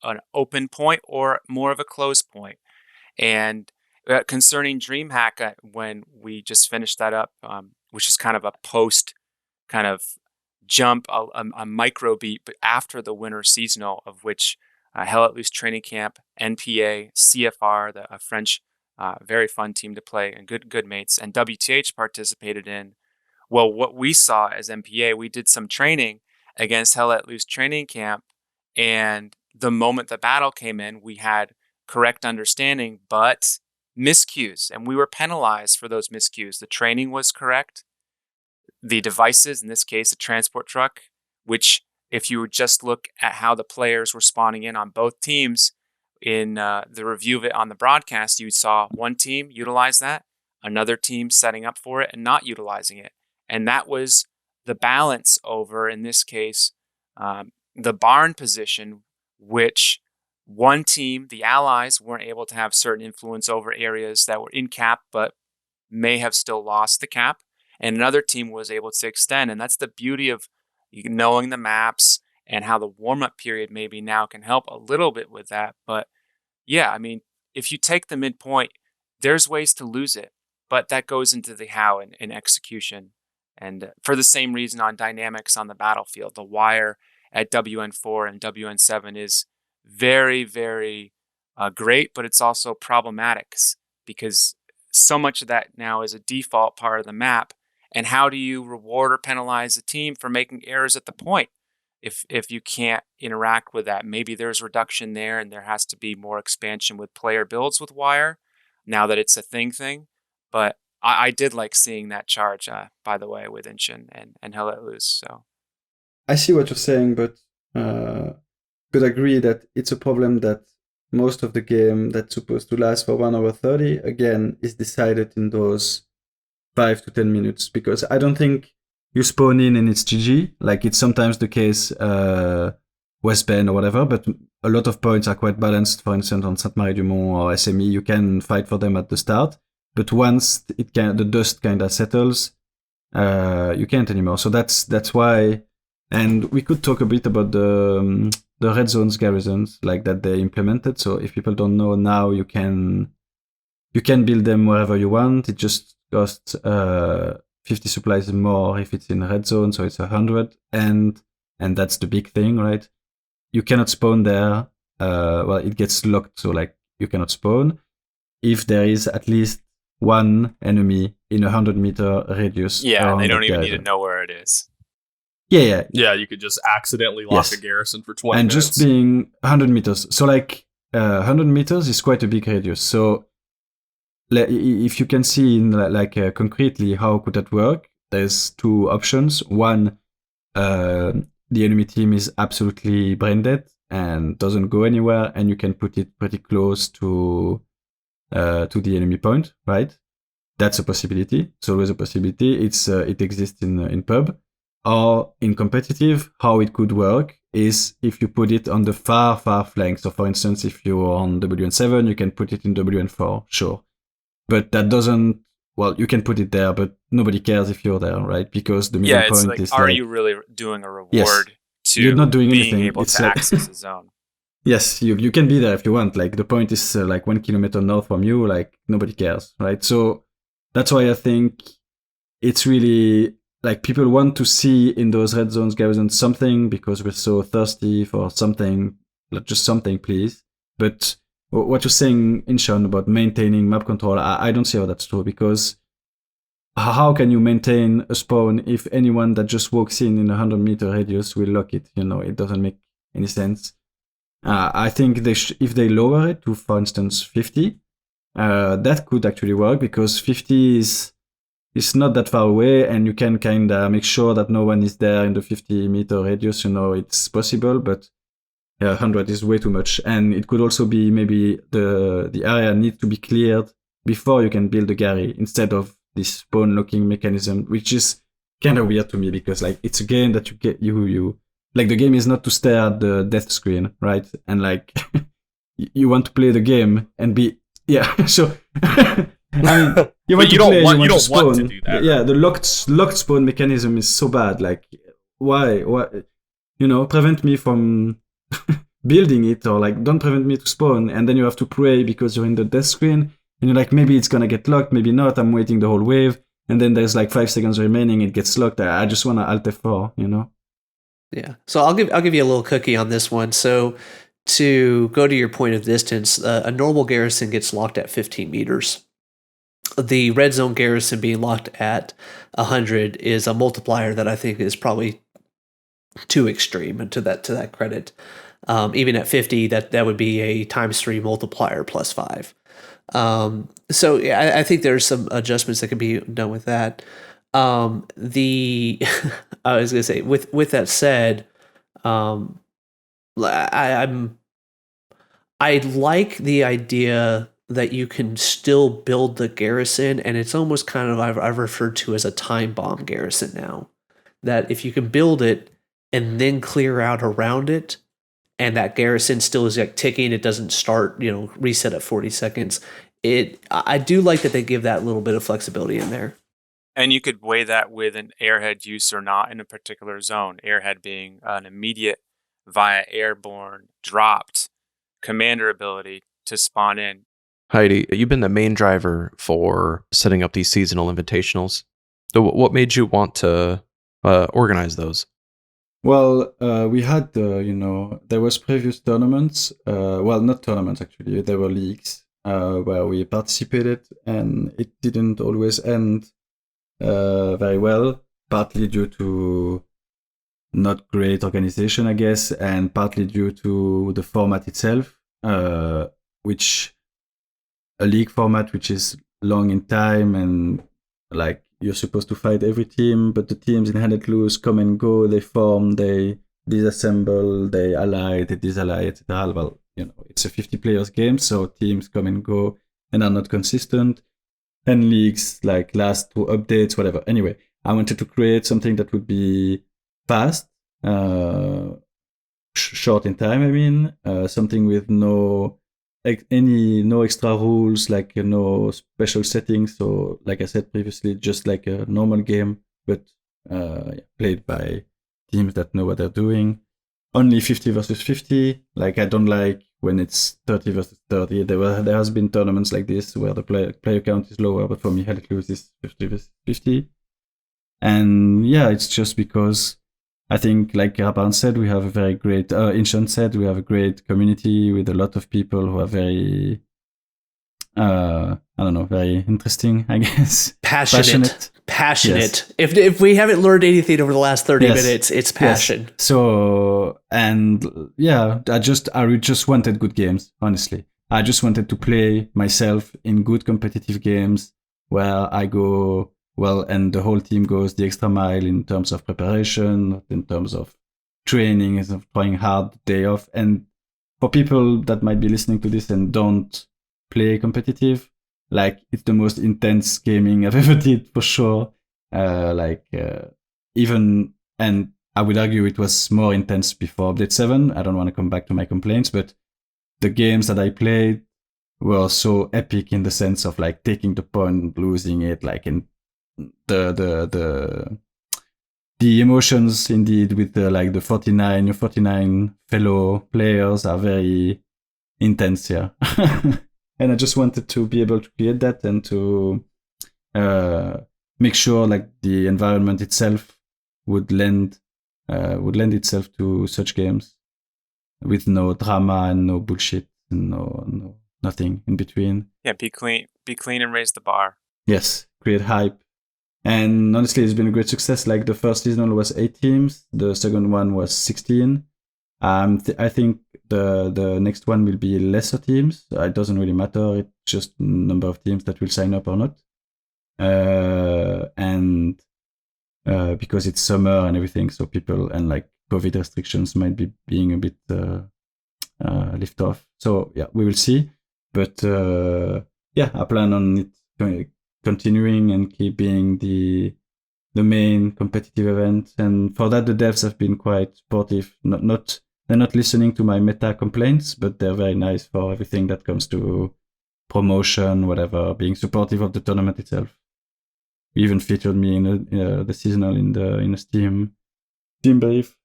an open point or more of a closed point? And concerning DreamHack, when we just finished that up, which is kind of a post kind of jump, a micro beat, but after the winter seasonal, of which Hell at Loose Training Camp, NPA, CFR, a French very fun team to play, and good mates, and WTH participated in. Well, what we saw as MPA, we did some training against Hell at Loose Training Camp, and the moment the battle came in, we had correct understanding, but miscues, and we were penalized for those miscues. The training was correct. The devices, in this case, a transport truck, which if you would just look at how the players were spawning in on both teams, in the review of it on the broadcast, you saw one team utilize that, another team setting up for it and not utilizing it. And that was the balance over, in this case, the barn position, which one team, the Allies, weren't able to have certain influence over areas that were in cap, but may have still lost the cap. And another team was able to extend. And that's the beauty of knowing the maps and how the warm-up period maybe now can help a little bit with that. But yeah, I mean, if you take the midpoint, there's ways to lose it, but that goes into the how and execution. And for the same reason on dynamics on the battlefield, the wire at WN4 and WN7 is very, very great, but it's also problematic because so much of that now is a default part of the map. And how do you reward or penalize a team for making errors at the point if you can't interact with that? Maybe there's reduction there, and there has to be more expansion with player builds with wire now that it's a thing. But I did like seeing that charge, by the way, with Inchon and Hell Let Loose. So I see what you're saying, but could agree that it's a problem that most of the game that's supposed to last for 1 hour 30 again is decided in those 5 to 10 minutes, because I don't think you spawn in and it's GG, like it's sometimes the case West Bend or whatever, but a lot of points are quite balanced. For instance, on Sainte-Marie-du-Mont or SME, you can fight for them at the start, but once the dust kind of settles, you can't anymore. So that's why, and we could talk a bit about the red zones garrisons like that they implemented. So if people don't know, now you can build them wherever you want. It just costs 50 supplies more if it's in red zone, so it's 100, and that's the big thing, right? You cannot spawn there. Well, it gets locked, so like you cannot spawn if there is at least one enemy in 100-meter radius. Yeah, they don't even need to know where it is. Yeah. Yeah, you could just accidentally lock a garrison for 20 and minutes. just being 100 meters. So like 100 meters is quite a big radius. So if you can see in concretely how could that work, there's two options. One, the enemy team is absolutely brain dead and doesn't go anywhere, and you can put it pretty close to the enemy point, right? That's a possibility. It's always a possibility. It exists in pub. Or in competitive, how it could work is if you put it on the far flank. So for instance, if you're on WN7, you can put it in WN4, sure. But that doesn't, well, you can put it there, but nobody cares if you're there, right? Because the middle point is are you really doing a reward to you're not doing being anything. able It's to access the zone? Yes, you can be there if you want. Like the point is like 1 kilometer north from you, like nobody cares, right? So that's why I think it's really like people want to see in those red zones garrisons something because we're so thirsty for something, just something, please. But what you're saying, Inchon, about maintaining map control, I don't see how that's true, because how can you maintain a spawn if anyone that just walks in 100-meter radius will lock it? It doesn't make any sense. I think if they lower it to, for instance, 50, that could actually work, because 50 is not that far away, and you can kind of make sure that no one is there in the 50-meter radius. It's possible, but 100 is way too much. And it could also be maybe the area needs to be cleared before you can build a Gary, instead of this spawn locking mechanism, which is kind of weird to me, because like it's a game that you like, the game is not to stare at the death screen, right? And like you want to play the game and be so I mean, you don't want to do that. Yeah, right? The locked spawn mechanism is so bad. Like, why? Prevent me from building it, or like don't prevent me to spawn, and then you have to pray because you're in the death screen, and you're like, maybe it's gonna get locked, maybe not. I'm waiting the whole wave, and then there's like 5 seconds remaining. It gets locked. I just want to Alt F4. Yeah. So I'll give you a little cookie on this one. So to go to your point of distance, a normal garrison gets locked at 15 meters. The red zone garrison being locked at 100 is a multiplier that I think is probably too extreme to that credit. Even at 50, that would be a ×3 multiplier plus 5. So yeah, I think there's some adjustments that can be done with that. I was gonna say, with that said, I like the idea that you can still build the garrison, and it's almost kind of I've referred to as a time bomb garrison now. That if you can build it and then clear out around it, and that garrison still is like ticking, it doesn't start, reset at 40 seconds. I do like that they give that little bit of flexibility in there. And you could weigh that with an airhead use or not in a particular zone. Airhead being an immediate via airborne dropped commander ability to spawn in. Heidi, you've been the main driver for setting up these seasonal invitationals. So what made you want to organize those? Well, we had, there was previous tournaments. Well, not tournaments, actually. There were leagues where we participated, and it didn't always end very well, partly due to not great organization, I guess, and partly due to the format itself, which a league format which is long in time, and like you're supposed to fight every team, but the teams in Hand It Loose come and go, they form, they disassemble, they ally, they disally, etc. Well, it's a 50 players game, so teams come and go and are not consistent. And leagues like last 2 updates, whatever. Anyway, I wanted to create something that would be fast, short in time. I mean, something with no extra rules, like no special settings. So, like I said previously, just like a normal game, but played by teams that know what they're doing. Only 50 versus 50. Like, I don't like when it's 30 versus 30. There has been tournaments like this where the player count is lower, but for me, Hand It Loose is 50 versus 50. And yeah, it's just because I think, like Airaparent said, we have a very great, Inchon said, we have a great community with a lot of people who are very, very interesting, I guess. Passionate. Yes. If we haven't learned anything over the last 30 minutes, it's passion. Yes. So, and yeah, I just wanted good games, honestly. I just wanted to play myself in good competitive games where I go well and the whole team goes the extra mile in terms of preparation, in terms of training, and trying hard day off. And for people that might be listening to this and don't play competitive, like, it's the most intense gaming I've ever did, for sure. Even, and I would argue it was more intense before Update 7. I don't want to come back to my complaints, but the games that I played were so epic in the sense of like taking the point, losing it, like, in the emotions indeed with the 49 fellow players are very intense here. And I just wanted to be able to create that and to make sure like the environment itself would lend itself to such games with no drama and no bullshit and no nothing in between. Yeah, be clean and raise the bar. Yes, create hype And honestly, it's been a great success. Like the first season was 8 teams, the second one was 16. I think the next one will be lesser teams. It doesn't really matter. It's just number of teams that will sign up or not. And because it's summer and everything, so people and like COVID restrictions might be being a bit lift off. So yeah, we will see. But I plan on it continuing and keep being the main competitive event. And for that, the devs have been quite supportive. They're not listening to my meta complaints, but they're very nice for everything that comes to promotion, whatever, being supportive of the tournament itself. We even featured me in the seasonal in a Steam brief,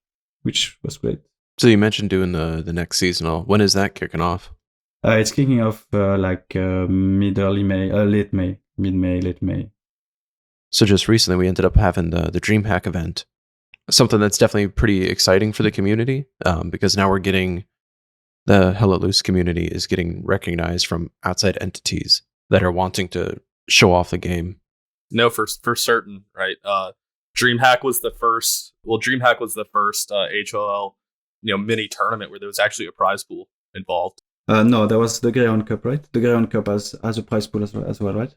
which was great. So you mentioned doing the next seasonal. When is that kicking off? It's kicking off mid-early May, late May. So just recently we ended up having the DreamHack event. Something that's definitely pretty exciting for the community, because now we're getting the Hell Let Loose community is getting recognized from outside entities that are wanting to show off the game. No, for certain, right? DreamHack was the first. Well, DreamHack was the first HLL, mini tournament where there was actually a prize pool involved. No, there was the Greyhound Cup, right? The Greyhound Cup has a prize pool as well, right?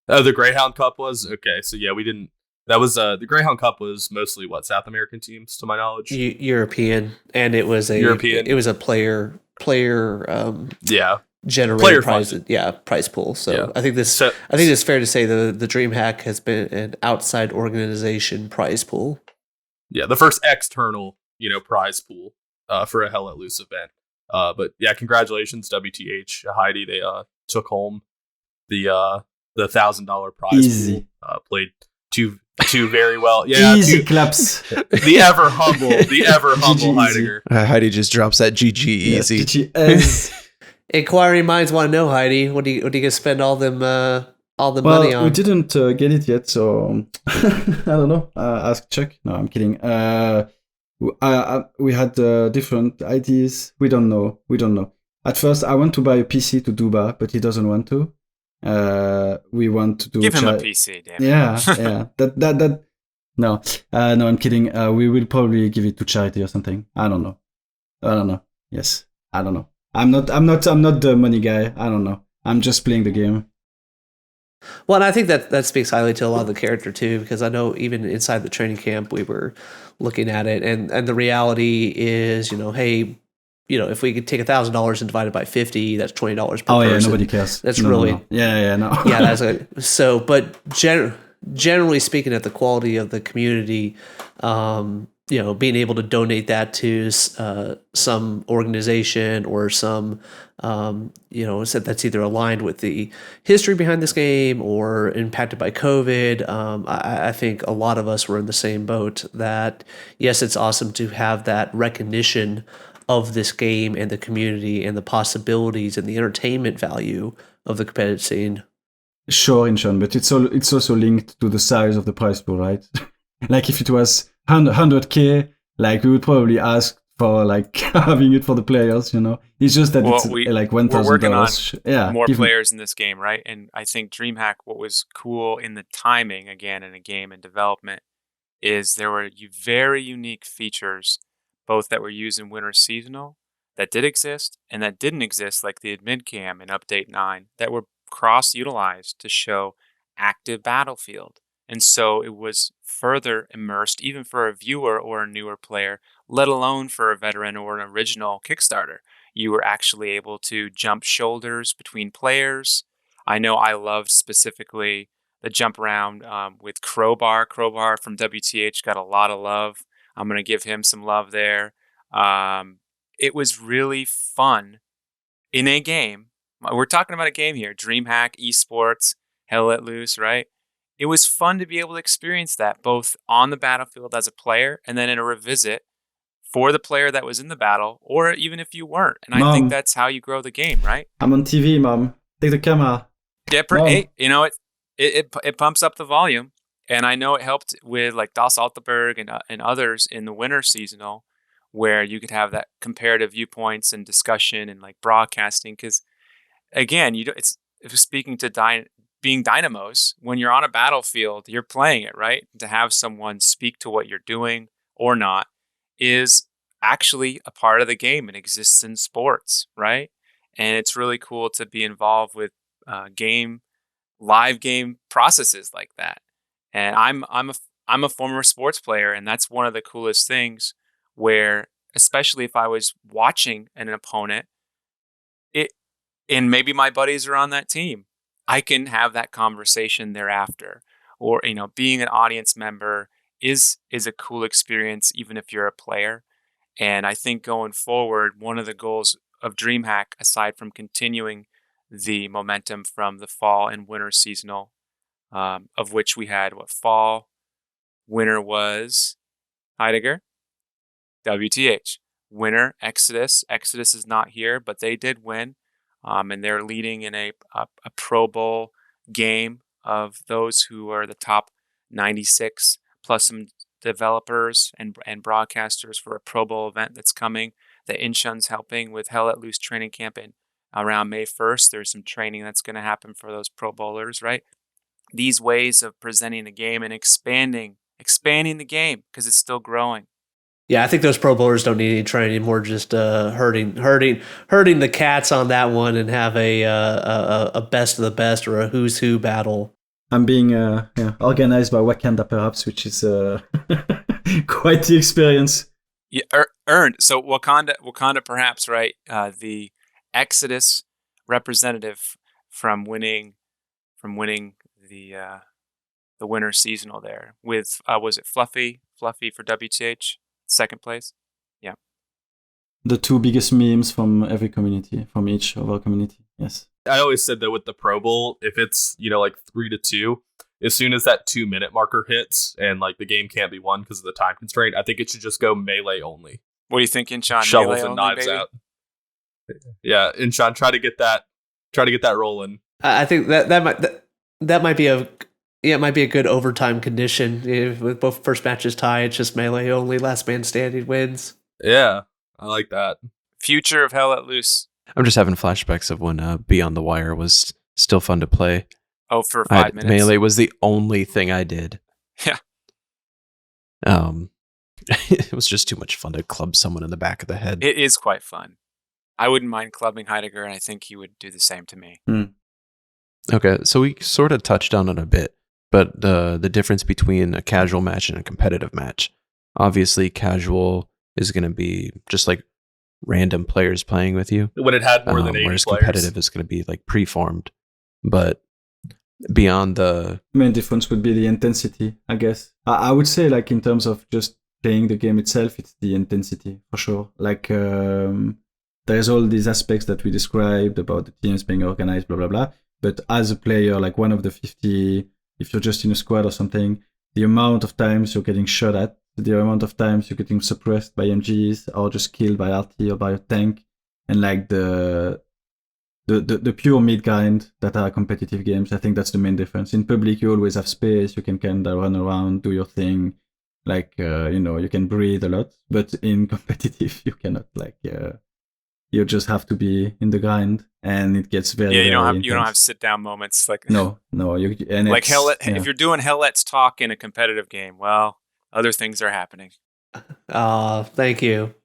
Oh, the Greyhound Cup was okay. So yeah, we didn't. That was the Greyhound Cup was mostly South American teams, to my knowledge. European, and it was a European. It was a player. Generated prize pool. So yeah. I think it's fair to say the DreamHack has been an outside organization prize pool. Yeah, the first external prize pool for a Hell Let Loose event. But yeah, congratulations WTH Heidi. They took home the $1,000 prize Easy. Pool. Played two very well. Yeah, easy claps. The ever humble Heidegger. Heidi just drops that GG easy. GGS. Inquiring minds want to know, Heidi. What are you gonna spend all the money on? We didn't get it yet, so I don't know. Ask Chuck. No, I'm kidding. We had different ideas. We don't know. At first, I want to buy a PC to Duba, but he doesn't want to. We want to do. Give him a PC, damn it. Yeah. That. No, I'm kidding. We will probably give it to charity or something. I don't know. Yes, I don't know. I'm not the money guy. I don't know. I'm just playing the game. Well, and I think that speaks highly to a lot of the character too, because I know even inside the training camp we were looking at it, and the reality is, hey, if we could take $1,000 and divide it by 50, that's $20 per person. Oh yeah, nobody cares. That's no. really no. Yeah, that's so. But generally speaking, at the quality of the community, being able to donate that to some organization or some, that's either aligned with the history behind this game or impacted by COVID. I think a lot of us were in the same boat that, yes, it's awesome to have that recognition of this game and the community and the possibilities and the entertainment value of the competitive scene. Sure, Inchon, but it's also linked to the size of the prize pool, right? Like if it was 100K, like we would probably ask for like having it for the players, It's just that it's like $1,000. We're working on more players in this game, right? And I think DreamHack, what was cool in the timing, again, in a game and development, is there were very unique features, both that were used in Winter Seasonal that did exist and that didn't exist, like the admin cam in Update 9, that were cross-utilized to show active battlefield. And so it was further immersed, even for a viewer or a newer player, let alone for a veteran or an original Kickstarter. You were actually able to jump shoulders between players. I know I loved specifically the jump around with Crowbar. Crowbar from WTH got a lot of love. I'm going to give him some love there. It was really fun in a game. We're talking about a game here, DreamHack, eSports, Hell Let Loose, right? It was fun to be able to experience that both on the battlefield as a player and then in a revisit for the player that was in the battle, or even if you weren't. And Mom, I think that's how you grow the game, right? I'm on TV, Mom. Take the camera. Yeah, it pumps up the volume. And I know it helped with like Das Altenberg and others in the Winter Seasonal, where you could have that comparative viewpoints and discussion and like broadcasting. Because again, if speaking to being dynamos, when you're on a battlefield, you're playing it, right? To have someone speak to what you're doing or not is actually a part of the game. It exists in sports, right? And it's really cool to be involved with live game processes like that. And I'm a former sports player, and that's one of the coolest things where, especially if I was watching an opponent, and maybe my buddies are on that team, I can have that conversation thereafter. Or, being an audience member is a cool experience, even if you're a player. And I think going forward, one of the goals of DreamHack, aside from continuing the momentum from the fall and winter seasonal, of which we had fall, winter was Heidegger, WTH. Winter, Exodus. Exodus is not here, but they did win. And they're leading in a Pro Bowl game of those who are the top 96, plus some developers and broadcasters for a Pro Bowl event that's coming. The Inchon's helping with Hell Let Loose training camp around May 1st. There's some training that's going to happen for those Pro Bowlers, right? These ways of presenting the game and expanding the game because it's still growing. Yeah, I think those Pro Bowlers don't need any training. More just hurting the cats on that one and have a best of the best or a who's who battle. I'm being organized by Wakanda, perhaps, which is quite the experience. Yeah, earned. So Wakanda, perhaps, right? The Exodus representative from winning the winter seasonal there with was it Fluffy for WTH? Second place. Yeah. The two biggest memes from every community, from each of our community. Yes. I always said that with the Pro Bowl, if it's, like 3-2, as soon as that 2-minute marker hits and like the game can't be won because of the time constraint, I think it should just go melee only. What do you think, Inchon? Shovels and only, knives baby? out. Yeah, Inchon, try to get that rolling. I think that might be it might be a good overtime condition. With both first matches tie, it's just melee only. Last man standing wins. Yeah, I like that. Future of Hell Let Loose. I'm just having flashbacks of when Beyond the Wire was still fun to play. Oh, for 5 minutes. Melee was the only thing I did. Yeah. It was just too much fun to club someone in the back of the head. It is quite fun. I wouldn't mind clubbing Heidegger, and I think he would do the same to me. Okay, so we sort of touched on it a bit, but the difference between a casual match and a competitive match. Obviously, casual is going to be just like random players playing with you. When it had more than 80 whereas players. Competitive is going to be like preformed. But beyond the main difference would be the intensity, I guess. I would say, like, in terms of just playing the game itself, it's the intensity for sure. Like, there's all these aspects that we described about the teams being organized, blah blah blah. But as a player, like one of the 50, if you're just in a squad or something, the amount of times you're getting shot at, the amount of times you're getting suppressed by MGs or just killed by RT or by a tank, and like the pure mid kind that are competitive games, I think that's the main difference. In public, you always have space, you can kind of run around, do your thing, like you can breathe a lot. But in competitive, you cannot, like you just have to be in the grind, and it gets very you don't intense. have sit down moments like no and like if you're doing Hell Let's Talk in a competitive game, well, other things are happening. Thank you.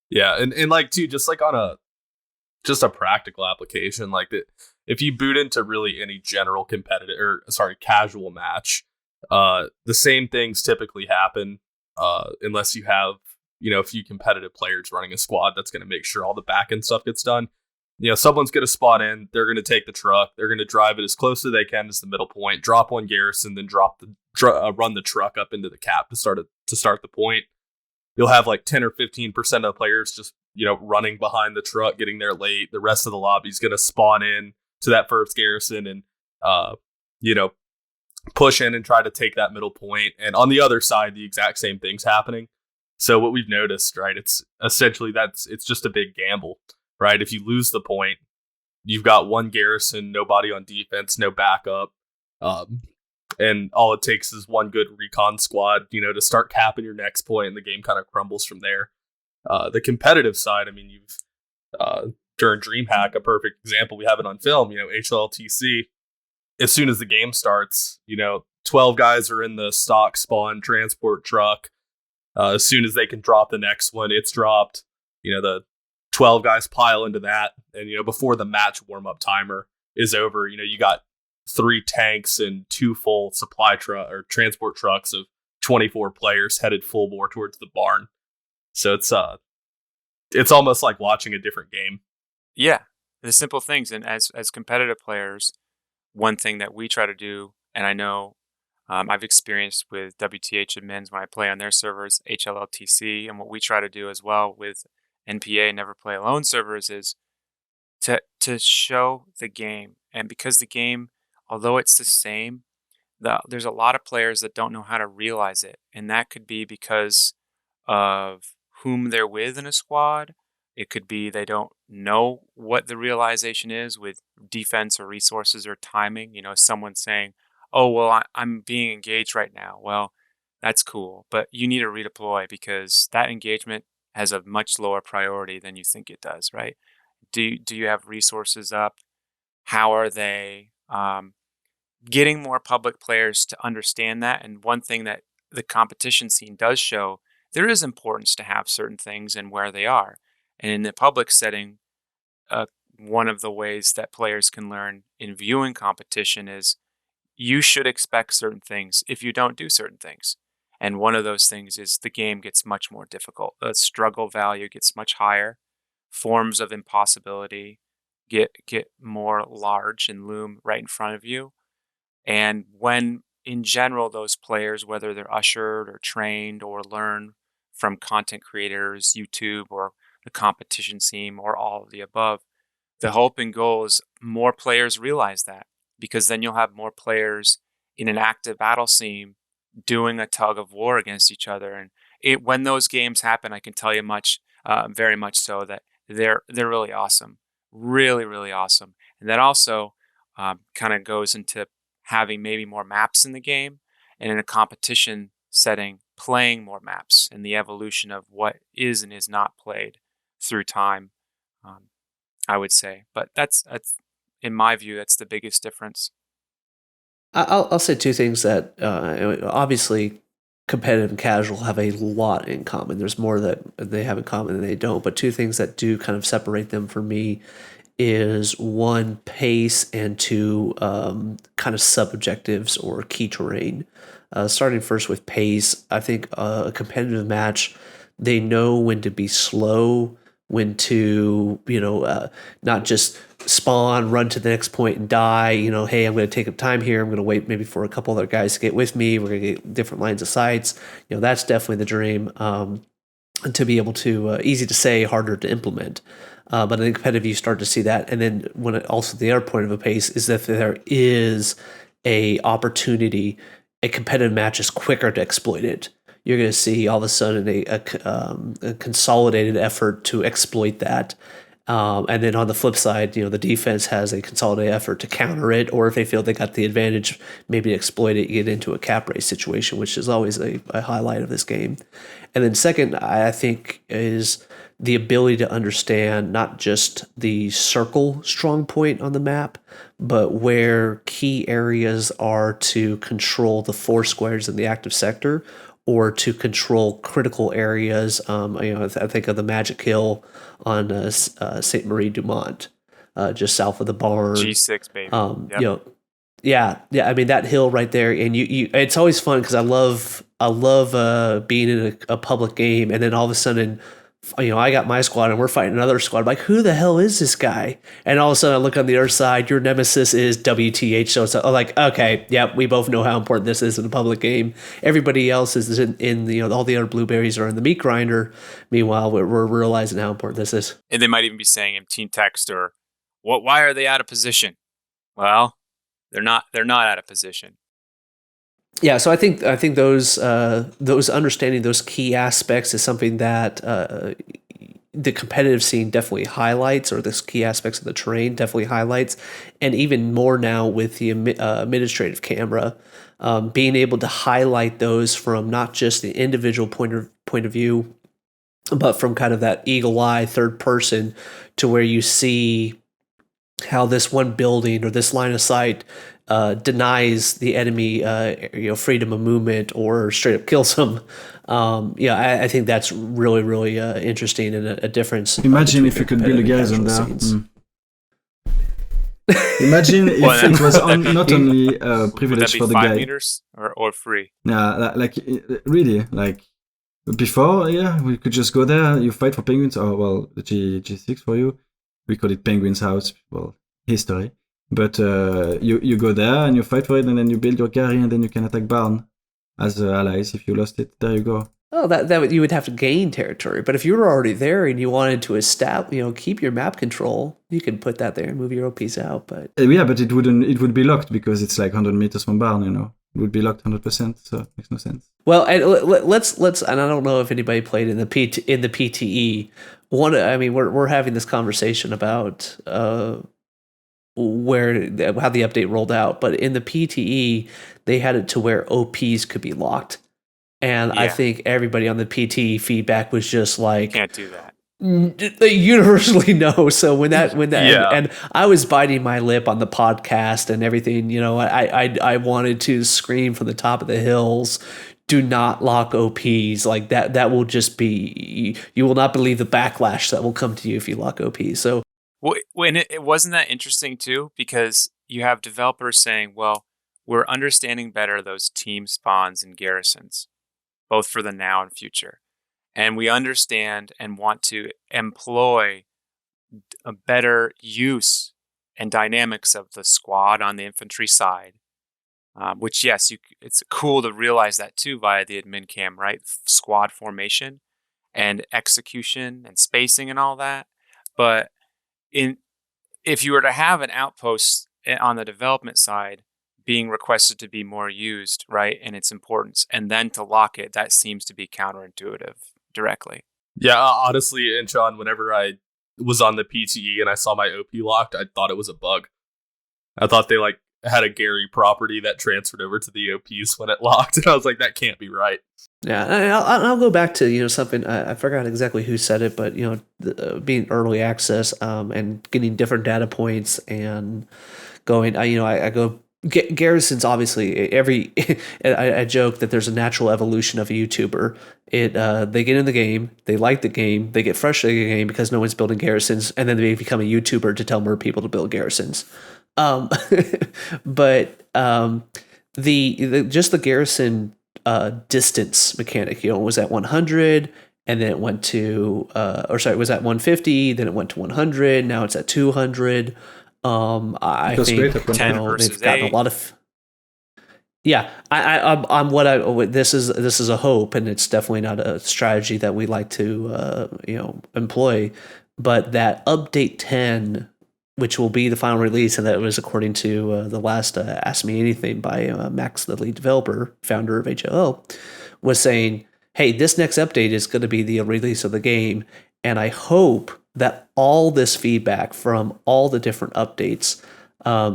Yeah, and like too, just like on a practical application, like that, if you boot into really any general casual match, the same things typically happen, unless you have a few competitive players running a squad that's going to make sure all the back end stuff gets done. Someone's going to spawn in, they're going to take the truck, they're going to drive it as close as they can as the middle point, drop one garrison, then run the truck up into the cap to start the point. You'll have like 10 or 15% of the players just running behind the truck, getting there late. The rest of the lobby's going to spawn in to that first garrison and push in and try to take that middle point. And on the other side, the exact same thing's happening. So what we've noticed, right, it's essentially it's just a big gamble, right? If you lose the point, you've got one garrison, nobody on defense, no backup, and all it takes is one good recon squad, to start capping your next point, and the game kind of crumbles from there. The competitive side, I mean, during DreamHack, a perfect example. We have it on film. HLLTC. As soon as the game starts, 12 guys are in the stock spawn transport truck. As soon as they can drop the next one, it's dropped. The 12 guys pile into that, and before the match warm-up timer is over, you got 3 tanks and 2 full supply truck or transport trucks of 24 players headed full bore towards the barn. So it's almost like watching a different game. Yeah, the simple things. And as competitive players, one thing that we try to do, and I know I've experienced with WTH admins when I play on their servers, HLLTC, and what we try to do as well with NPA, Never Play Alone servers, is to show the game. And because the game, although it's the same, there's a lot of players that don't know how to realize it. And that could be because of whom they're with in a squad. It could be they don't know what the realization is with defense or resources or timing. Someone saying, oh, well, I'm being engaged right now. Well, that's cool, but you need to redeploy because that engagement has a much lower priority than you think it does, right? Do you have resources up? How are they getting more public players to understand that? And one thing that the competition scene does show, there is importance to have certain things and where they are. And in the public setting, one of the ways that players can learn in viewing competition is you should expect certain things if you don't do certain things. And one of those things is the game gets much more difficult. The struggle value gets much higher. Forms of impossibility get more large and loom right in front of you. And when, in general, those players, whether they're ushered or trained or learn from content creators, YouTube, or the competition scene, or all of the above, the hope and goal is more players realize that, because then you'll have more players in an active battle scene doing a tug of war against each other. And when those games happen, I can tell you very much so, that they're really awesome, really, really awesome. And that also kind of goes into having maybe more maps in the game, and in a competition setting, playing more maps, and the evolution of what is and is not played through time, I would say. But that's in my view, that's the biggest difference. I'll say two things that obviously competitive and casual have a lot in common. There's more that they have in common than they don't, but two things that do kind of separate them for me is one, pace, and two, kind of sub-objectives or key terrain. Starting first with pace, I think a competitive match, they know when to be slow, when to, not just spawn, run to the next point and die. Hey, I'm going to take up time here. I'm going to wait maybe for a couple other guys to get with me. We're going to get different lines of sights. That's definitely the dream. To be able to, easy to say, harder to implement. But in competitive, you start to see that. And then also the other point of a pace is that there is a opportunity, a competitive match is quicker to exploit it. You're going to see all of a sudden a consolidated effort to exploit that. And then on the flip side, the defense has a consolidated effort to counter it, or if they feel they got the advantage, maybe to exploit it, get into a cap race situation, which is always a highlight of this game. And then second, I think, is the ability to understand not just the circle strong point on the map, but where key areas are to control the 4 squares in the active sector, or to control critical areas. I think of the Magic Hill on Saint Marie du Mont, just south of the barn. G6, baby. Yep. Yeah. I mean, that hill right there, and you it's always fun because I love being in a public game, and then all of a sudden, I got my squad and we're fighting another squad. I'm like, who the hell is this guy? And all of a sudden I look on the other side, your nemesis is WTH. So it's like, okay, yeah, we both know how important this is in a public game. Everybody else is in all the other blueberries are in the meat grinder. Meanwhile, we're realizing how important this is. And they might even be saying in team text, or why are they out of position? Well, they're not out of position. Yeah, so I think those understanding those key aspects is something that the competitive scene definitely highlights, or this key aspects of the terrain definitely highlights, and even more now with the administrative camera, being able to highlight those from not just the individual point of view but from kind of that eagle eye third person to where you see how this one building or this line of sight denies the enemy, freedom of movement or straight up kills them. I think that's really, really interesting and a difference. Imagine if you could build a garrison there. Imagine if it was not only a privilege for the 5 guy. meters or free? Yeah, really, before, we could just go there, you fight for penguins, or, well, the G6 for you. We call it Penguin's House, well, history. But you go there and you fight for it, and then you build your carry, and then you can attack Barn as allies if you lost it. There you go. Oh, that you would have to gain territory. But if you were already there and you wanted to keep your map control, you could put that there and move your OPs out. But but it would be locked because it's like 100 meters from Barn, It would be locked 100%, so it makes no sense. Well, and let's and I don't know if anybody played in the PTE. We're having this conversation about how the update rolled out, but in the PTE they had it to where OPs could be locked, and I think everybody on the PTE feedback was just like, can't do that. They universally know. So when that and I was biting my lip on the podcast and everything, I wanted to scream from the top of the hills, do not lock OPs. Like that will just be, you will not believe the backlash that will come to you if you lock OPs. So when it wasn't that interesting too, because you have developers saying, well, we're understanding better those team spawns and garrisons, both for the now and future. And we understand and want to employ a better use and dynamics of the squad on the infantry side, which, yes, it's cool to realize that too via the admin cam, right? Squad formation and execution and spacing and all that. But if you were to have an outpost on the development side being requested to be more used, right, and its importance, and then to lock it, that seems to be counterintuitive directly. Yeah, honestly, Inchon, whenever I was on the PTE and I saw my OP locked, I thought it was a bug. I thought they had a Gary property that transferred over to the OPs when it locked, and I was like, that can't be right. Yeah, and I'll go back to something I forgot exactly who said it, but being early access and getting different data points and going, I go. Garrisons, obviously, I joke that there's a natural evolution of a YouTuber. They get in the game, they like the game, they get frustrated in the game because no one's building garrisons, and then they become a YouTuber to tell more people to build garrisons. But the garrison distance mechanic, was at 100, and then it went to it was at 150, then it went to 100, now it's at 200. I think 10 versus they've gotten 8. a lot of. Yeah, this is a hope, and it's definitely not a strategy that we like to employ. But that update 10, which will be the final release, and that was according to the last Ask Me Anything by Max, the lead developer, founder of HLL, was saying, hey, this next update is going to be the release of the game, and I hope that all this feedback from all the different updates,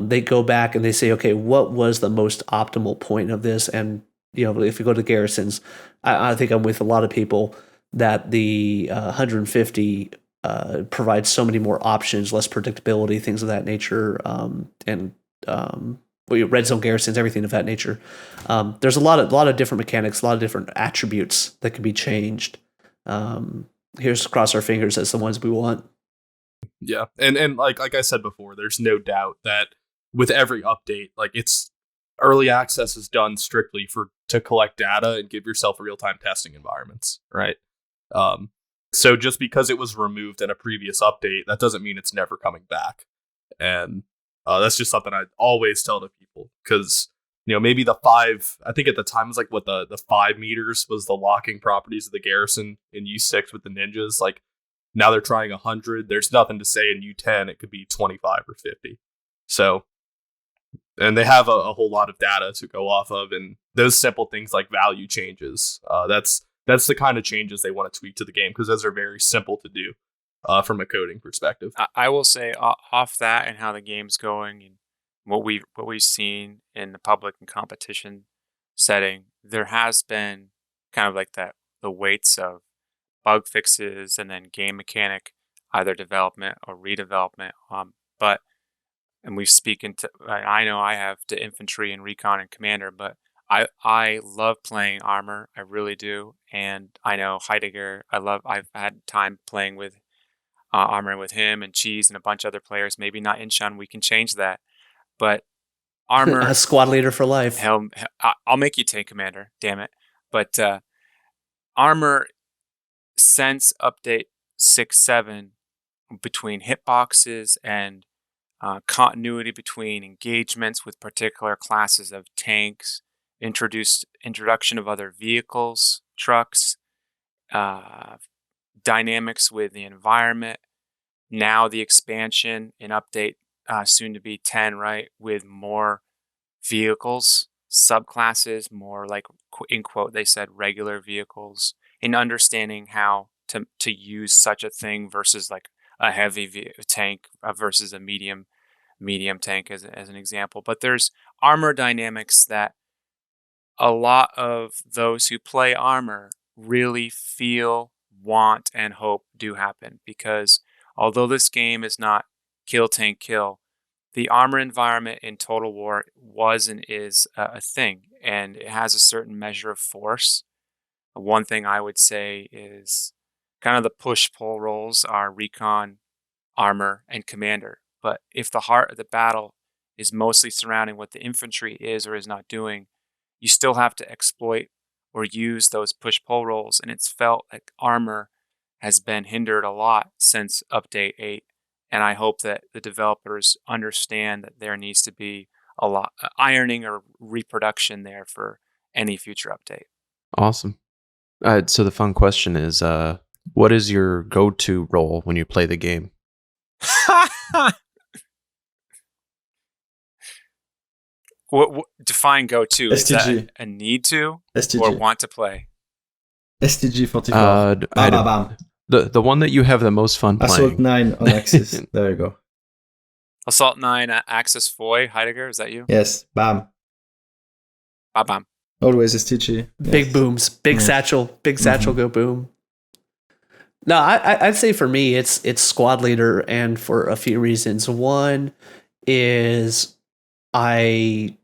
they go back and they say, okay, what was the most optimal point of this? And, if you go to garrisons, I think I'm with a lot of people that the 150 provides so many more options, less predictability, things of that nature, and red zone garrisons, everything of that nature. There's a lot of different mechanics, a lot of different attributes that can be changed. Here's to cross our fingers as the ones we want. Yeah, and like I said before, there's no doubt that with every update, it's early access is done strictly to collect data and give yourself real-time testing environments, right? So just because it was removed in a previous update, that doesn't mean it's never coming back. And that's just something I always tell to people, because maybe the 5, I think at the time was the 5 meters was the locking properties of the garrison in U6 with the ninjas. Now they're trying 100. There's nothing to say in U10 it could be 25 or 50. So, and they have a whole lot of data to go off of, and those simple things like value changes. That's the kind of changes they want to tweak to the game, because those are very simple to do from a coding perspective. I will say off that and how the game's going and what we've seen in the public and competition setting, there has been kind of the weights of bug fixes and then game mechanic, either development or redevelopment. And we've spoken to, I know I have to infantry and recon and commander, but I love playing armor. I really do. And I know Heidegger, I've had time playing with armor with him and Cheeze and a bunch of other players. Maybe not Inchon. We can change that. But armor, A squad leader for life. I'll make you tank commander. Damn it! But armor since update 6.7 between hitboxes and continuity between engagements with particular classes of tanks, introduction of other vehicles, trucks, dynamics with the environment. Now the expansion in update soon to be 10, right, with more vehicles, subclasses, more like, in quote, they said regular vehicles, in understanding how to use such a thing versus like a heavy tank versus a medium tank as an example. But there's armor dynamics that a lot of those who play armor really feel, want, and hope do happen, because although this game is not kill tank kill, the armor environment in Total War was and is a thing, and it has a certain measure of force. One thing I would say is kind of the push-pull roles are recon, armor, and commander. But if the heart of the battle is mostly surrounding what the infantry is or is not doing, you still have to exploit or use those push-pull roles. And it's felt like armor has been hindered a lot since Update 8. And I hope that the developers understand that there needs to be a lot ironing or reproduction there for any future update. Awesome. So the fun question is, what is your go-to role when you play the game? What define go-to? Is that STG. a need to STG. or want to play? STG 44. Bam. The one that you have the most fun playing. Assault 9 on Axis. There you go. Assault 9, Axis Foy, Heidegger, is that you? Yes. Bam. Bam. Always STG. Big Yes. booms, big satchel, go boom. No, I'd say for me it's squad leader, and for a few reasons. One is I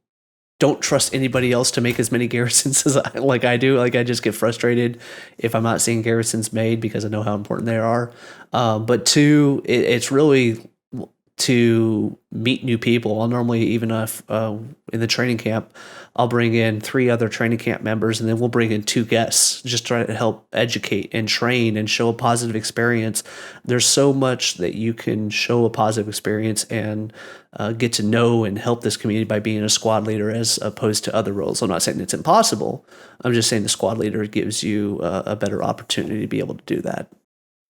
don't trust anybody else to make as many garrisons as I do. Like, I just get frustrated if I'm not seeing garrisons made because I know how important they are. But two, it's really to meet new people. I'll normally, even if in the training camp, I'll bring in 3 other training camp members, and then we'll bring in 2 guests, just try to help educate and train and show a positive experience. There's so much that you can show a positive experience and get to know and help this community by being a squad leader as opposed to other roles. I'm not saying it's impossible. I'm just saying the squad leader gives you a better opportunity to be able to do that.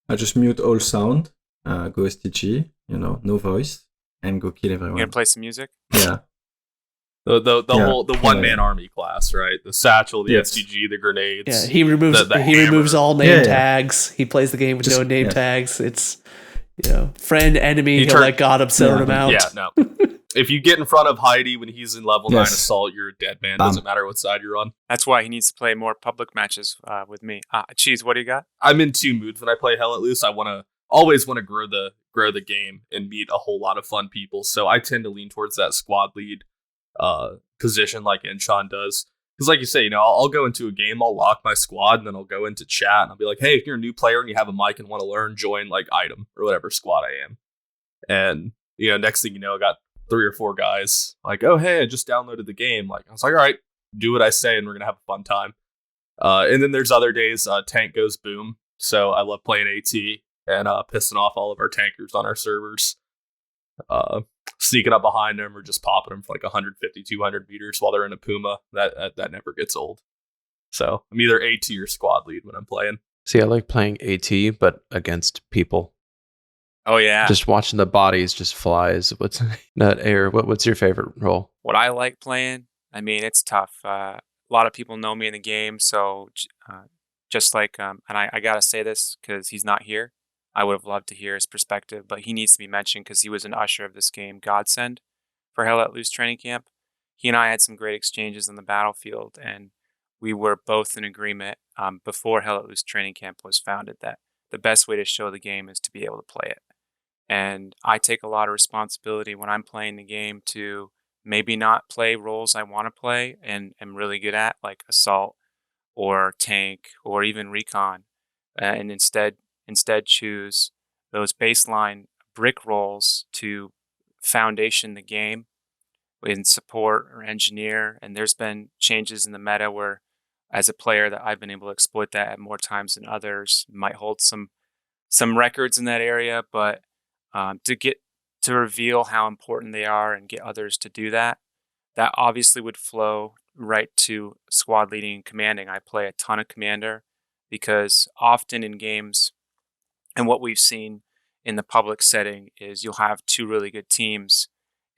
I just mute all sound, go STG, no voice, and go kill everyone. You gonna play some music? Yeah. The Yeah. whole one man army class, right? The satchel, the Yes. STG, the grenades. Yeah, he removes the removes hammer. all name Yeah, yeah. tags. He plays the game with Just- no name yeah. tags. It's friend, enemy. He He'll let God upset him out. Yeah, no. If you get in front of Heidi when he's in level 9 Yes. assault, you're a dead man. Bam. Doesn't matter what side you're on. That's why he needs to play more public matches with me. Cheeze, what do you got? I'm in 2 moods when I play Hell at Loose. I always want to grow the game and meet a whole lot of fun people. So I tend to lean towards that squad lead position like Inchon does. Because like you say, I'll go into a game, I'll lock my squad, and then I'll go into chat and I'll be like, hey, if you're a new player and you have a mic and want to learn, join like item or whatever squad I am. And next thing you know, I got 3 or 4 guys like, oh hey, I just downloaded the game. Like, I was like, all right, do what I say and we're gonna have a fun time. And then there's other days tank goes boom. So I love playing AT and pissing off all of our tankers on our servers. Sneaking up behind them or just popping them for like 150, 200 meters while they're in a Puma. That never gets old. So I'm either AT or squad lead when I'm playing. See, I like playing AT, but against people. Oh yeah. Just watching the bodies just flies. What's your favorite role? What I like playing, I mean, it's tough. A lot of people know me in the game, so just like, and I gotta say this because he's not here. I would have loved to hear his perspective, but he needs to be mentioned because he was an usher of this game, Godsend, for Hell at Loose Training Camp. He and I had some great exchanges on the battlefield, and we were both in agreement before Hell Let Loose training camp was founded that the best way to show the game is to be able to play it. And I take a lot of responsibility when I'm playing the game to maybe not play roles I want to play and am really good at, like assault or tank or even recon, and instead choose those baseline brick roles to foundation the game in support or engineer. And there's been changes in the meta where, as a player, that I've been able to exploit that at more times than others. Might hold some records in that area, but to reveal how important they are and get others to do that, that obviously would flow right to squad leading and commanding. I play a ton of commander because often in games, and what we've seen in the public setting, is you'll have two really good teams,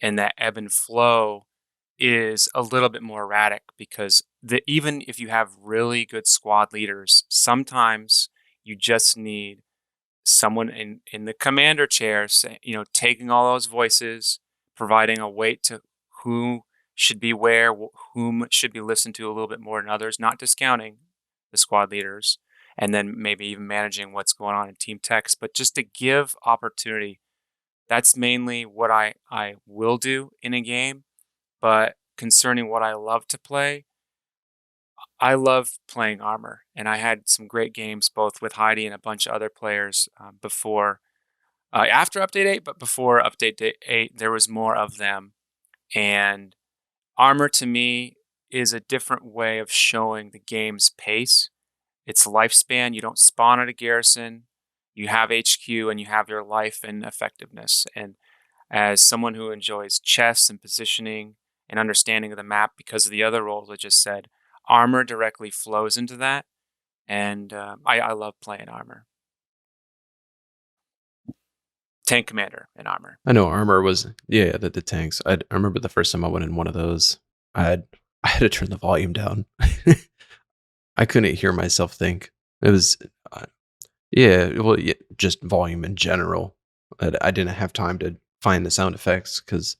and that ebb and flow is a little bit more erratic because even if you have really good squad leaders, sometimes you just need someone in the commander chair, taking all those voices, providing a weight to who should be where, whom should be listened to a little bit more than others, not discounting the squad leaders, and then maybe even managing what's going on in team text, but just to give opportunity. That's mainly what I will do in a game. But concerning what I love to play, I love playing armor, and I had some great games both with Heidi and a bunch of other players after Update 8, but before Update 8, there was more of them. And armor to me is a different way of showing the game's pace, its lifespan. You don't spawn at a garrison, you have HQ, and you have your life and effectiveness. And as someone who enjoys chess and positioning and understanding of the map because of the other roles I just said, armor directly flows into that, and I love playing armor. Tank commander and armor. I know armor was the tanks. I remember the first time I went in one of those, I had to turn the volume down. I couldn't hear myself think. It was just volume in general. I didn't have time to find the sound effects because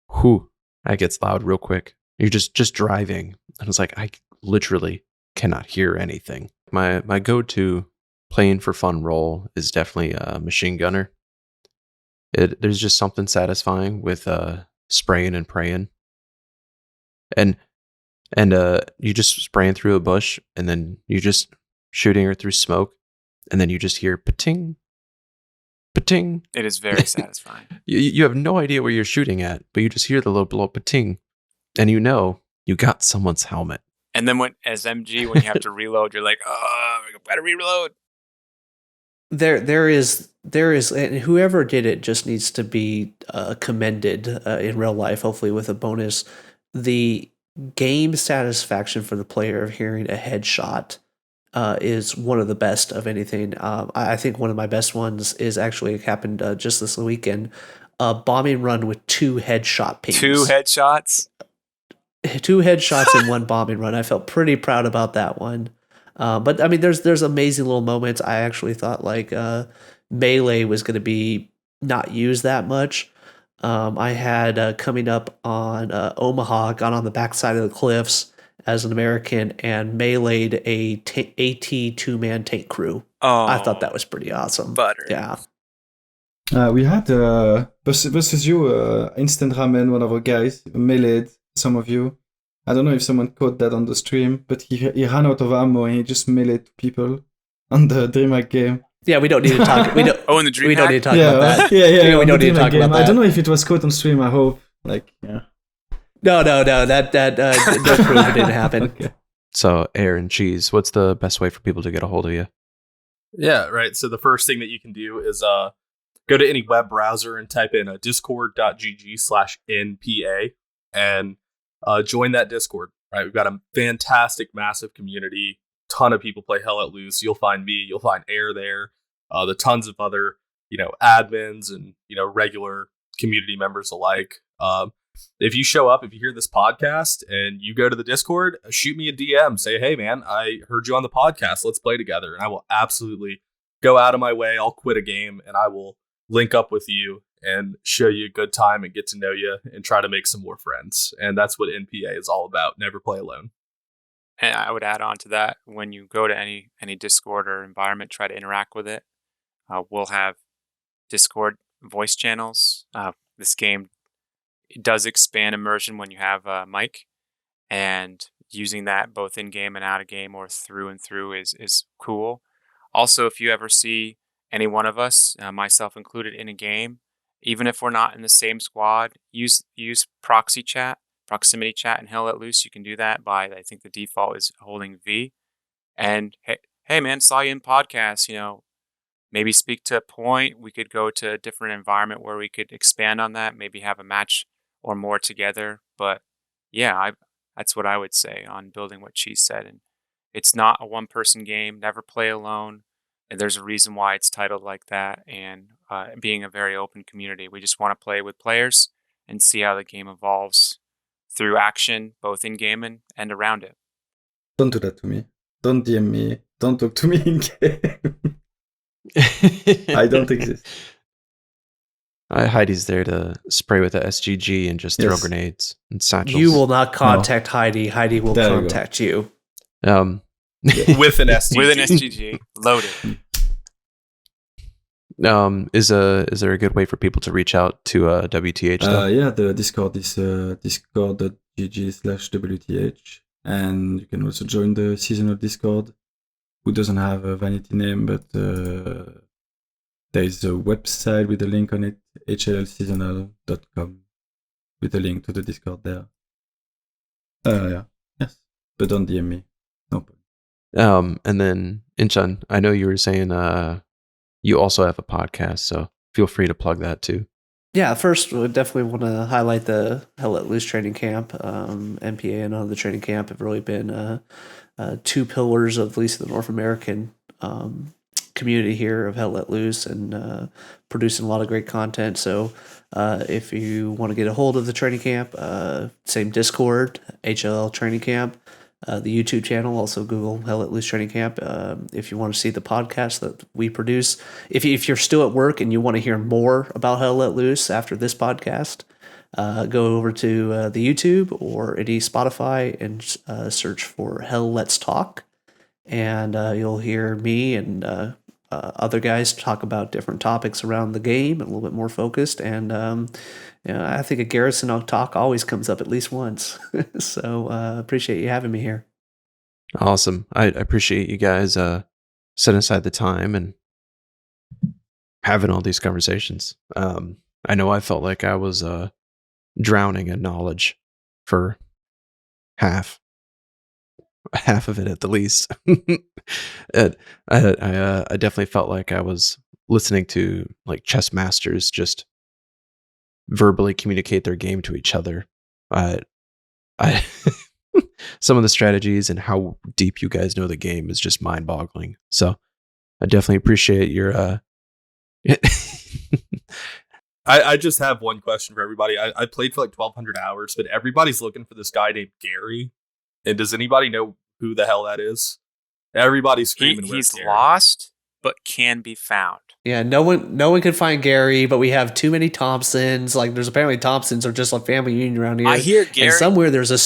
that gets loud real quick. You're just driving. And I was like, I literally cannot hear anything. My go-to playing for fun role is definitely a machine gunner. There's just something satisfying with spraying and praying. And you just spraying through a bush, and then you just shooting her through smoke, and then you just hear pating, pating. It is very satisfying. You have no idea where you're shooting at, but you just hear the little pating, and you know you got someone's helmet. And then when you have to reload, you're like, oh, I gotta reload. There is, and whoever did it just needs to be commended in real life, hopefully with a bonus. The game satisfaction for the player of hearing a headshot is one of the best of anything. I think one of my best ones is actually happened just this weekend. A bombing run with 2 headshot pings. 2 headshots? 2 headshots in one bombing run. I felt pretty proud about that one. But I mean, there's amazing little moments. I actually thought melee was going to be not used that much. I had coming up on Omaha, gone on the backside of the cliffs as an American and meleeed a AT 2-man tank crew. Oh, I thought that was pretty awesome. Butter. Yeah. We had versus you, Instant Ramen, one of our guys, meleeed some of you. I don't know if someone caught that on the stream, but he ran out of ammo and he just meleeed people on the DreamHack game. Yeah, we don't need to talk. We don't. In the DreamHack? We don't need to talk about that. Yeah. We don't need to talk about that. I don't know if it was caught on stream. I hope. No. That don't prove it didn't happen. Okay. So, Aaron, Cheeze, what's the best way for people to get a hold of you? Yeah, right. So the first thing that you can do is go to any web browser and type in discord.gg/NPA and join that Discord. Right, we've got a fantastic, massive community. Ton of people play Hell Let Loose. You'll find me. You'll find Air there. The tons of other admins and regular community members alike. If you show up, if you hear this podcast and you go to the Discord, shoot me a DM. Say, hey, man, I heard you on the podcast. Let's play together. And I will absolutely go out of my way. I'll quit a game and I will link up with you and show you a good time and get to know you and try to make some more friends. And that's what NPA is all about. Never play alone. And I would add on to that, when you go to any Discord or environment, try to interact with it. We'll have Discord voice channels. This game does expand immersion when you have a mic, and using that both in game and out of game or through and through is cool. Also, if you ever see any one of us, myself included, in a game, even if we're not in the same squad, use proximity chat, and Hell Let Loose. You can do that by, I think the default is holding V. And hey man, saw you in podcast. Maybe speak to a point. We could go to a different environment where we could expand on that. Maybe have a match or more together. But yeah, that's what I would say on building what Cheeze said. And it's not a one-person game. Never play alone. And there's a reason why it's titled like that. And being a very open community, we just want to play with players and see how the game evolves through action, both in game and around it. Don't do that to me. Don't DM me. Don't talk to me in game. I don't exist. Heidi's there to spray with the SGG and just throw grenades and satchels. You will not contact Heidi. Heidi will contact you. With an SGG. With an SGG loaded. Is there a good way for people to reach out to WTH? Yeah, the Discord is discord.gg/WTH, and you can also join the seasonal Discord, who doesn't have a vanity name, but there is a website with a link on it, HLLseasonal.com, with a link to the Discord there. Yes, but don't DM me. No problem. And then Inchon, I know you were saying you also have a podcast, so feel free to plug that too. Yeah, first, we definitely want to highlight the Hell Let Loose training camp. MPA and the training camp have really been two pillars of at least the North American community here of Hell Let Loose, and producing a lot of great content. So if you want to get a hold of the training camp, same Discord, HLL Training Camp, the YouTube channel, also Google Hell Let Loose Training Camp. If you want to see the podcast that we produce, if you're still at work and you want to hear more about Hell Let Loose after this podcast, go over to the YouTube or any Spotify and search for Hell Let's Talk, and you'll hear me and other guys talk about different topics around the game, a little bit more focused. And I think a Garrison talk always comes up at least once. So appreciate you having me here. Awesome. I appreciate you guys setting aside the time and having all these conversations. I know I felt like I was drowning in knowledge for half of it at the least. I definitely felt like I was listening to like chess masters just verbally communicate their game to each other. I some of the strategies and how deep you guys know the game is just mind-boggling. So I definitely appreciate your I just have one question for everybody. I played for like 1,200 hours, but everybody's looking for this guy named Gary. And does anybody know who the hell that is? Everybody's screaming. He's lost, but can be found. Yeah, no one can find Gary, but we have too many Thompsons. Like, there's apparently Thompsons are just a family union around here. I hear Gary. And somewhere there's a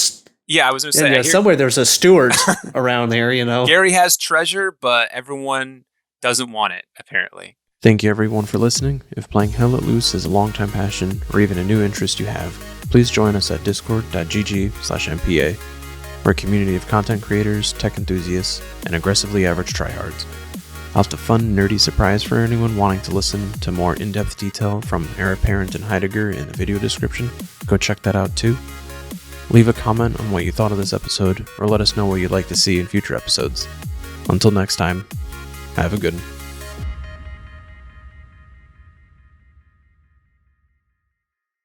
I was going to say somewhere there's a Stewart around there. Gary has treasure, but everyone doesn't want it apparently. Thank you everyone for listening. If playing Hell Let Loose is a longtime passion or even a new interest you have, please join us at discord.gg/MPA. We're a community of content creators, tech enthusiasts, and aggressively average tryhards. I'll have a fun, nerdy surprise for anyone wanting to listen to more in-depth detail from Airaparent and Heidegger in the video description. Go check that out too. Leave a comment on what you thought of this episode, or let us know what you'd like to see in future episodes. Until next time, have a good one.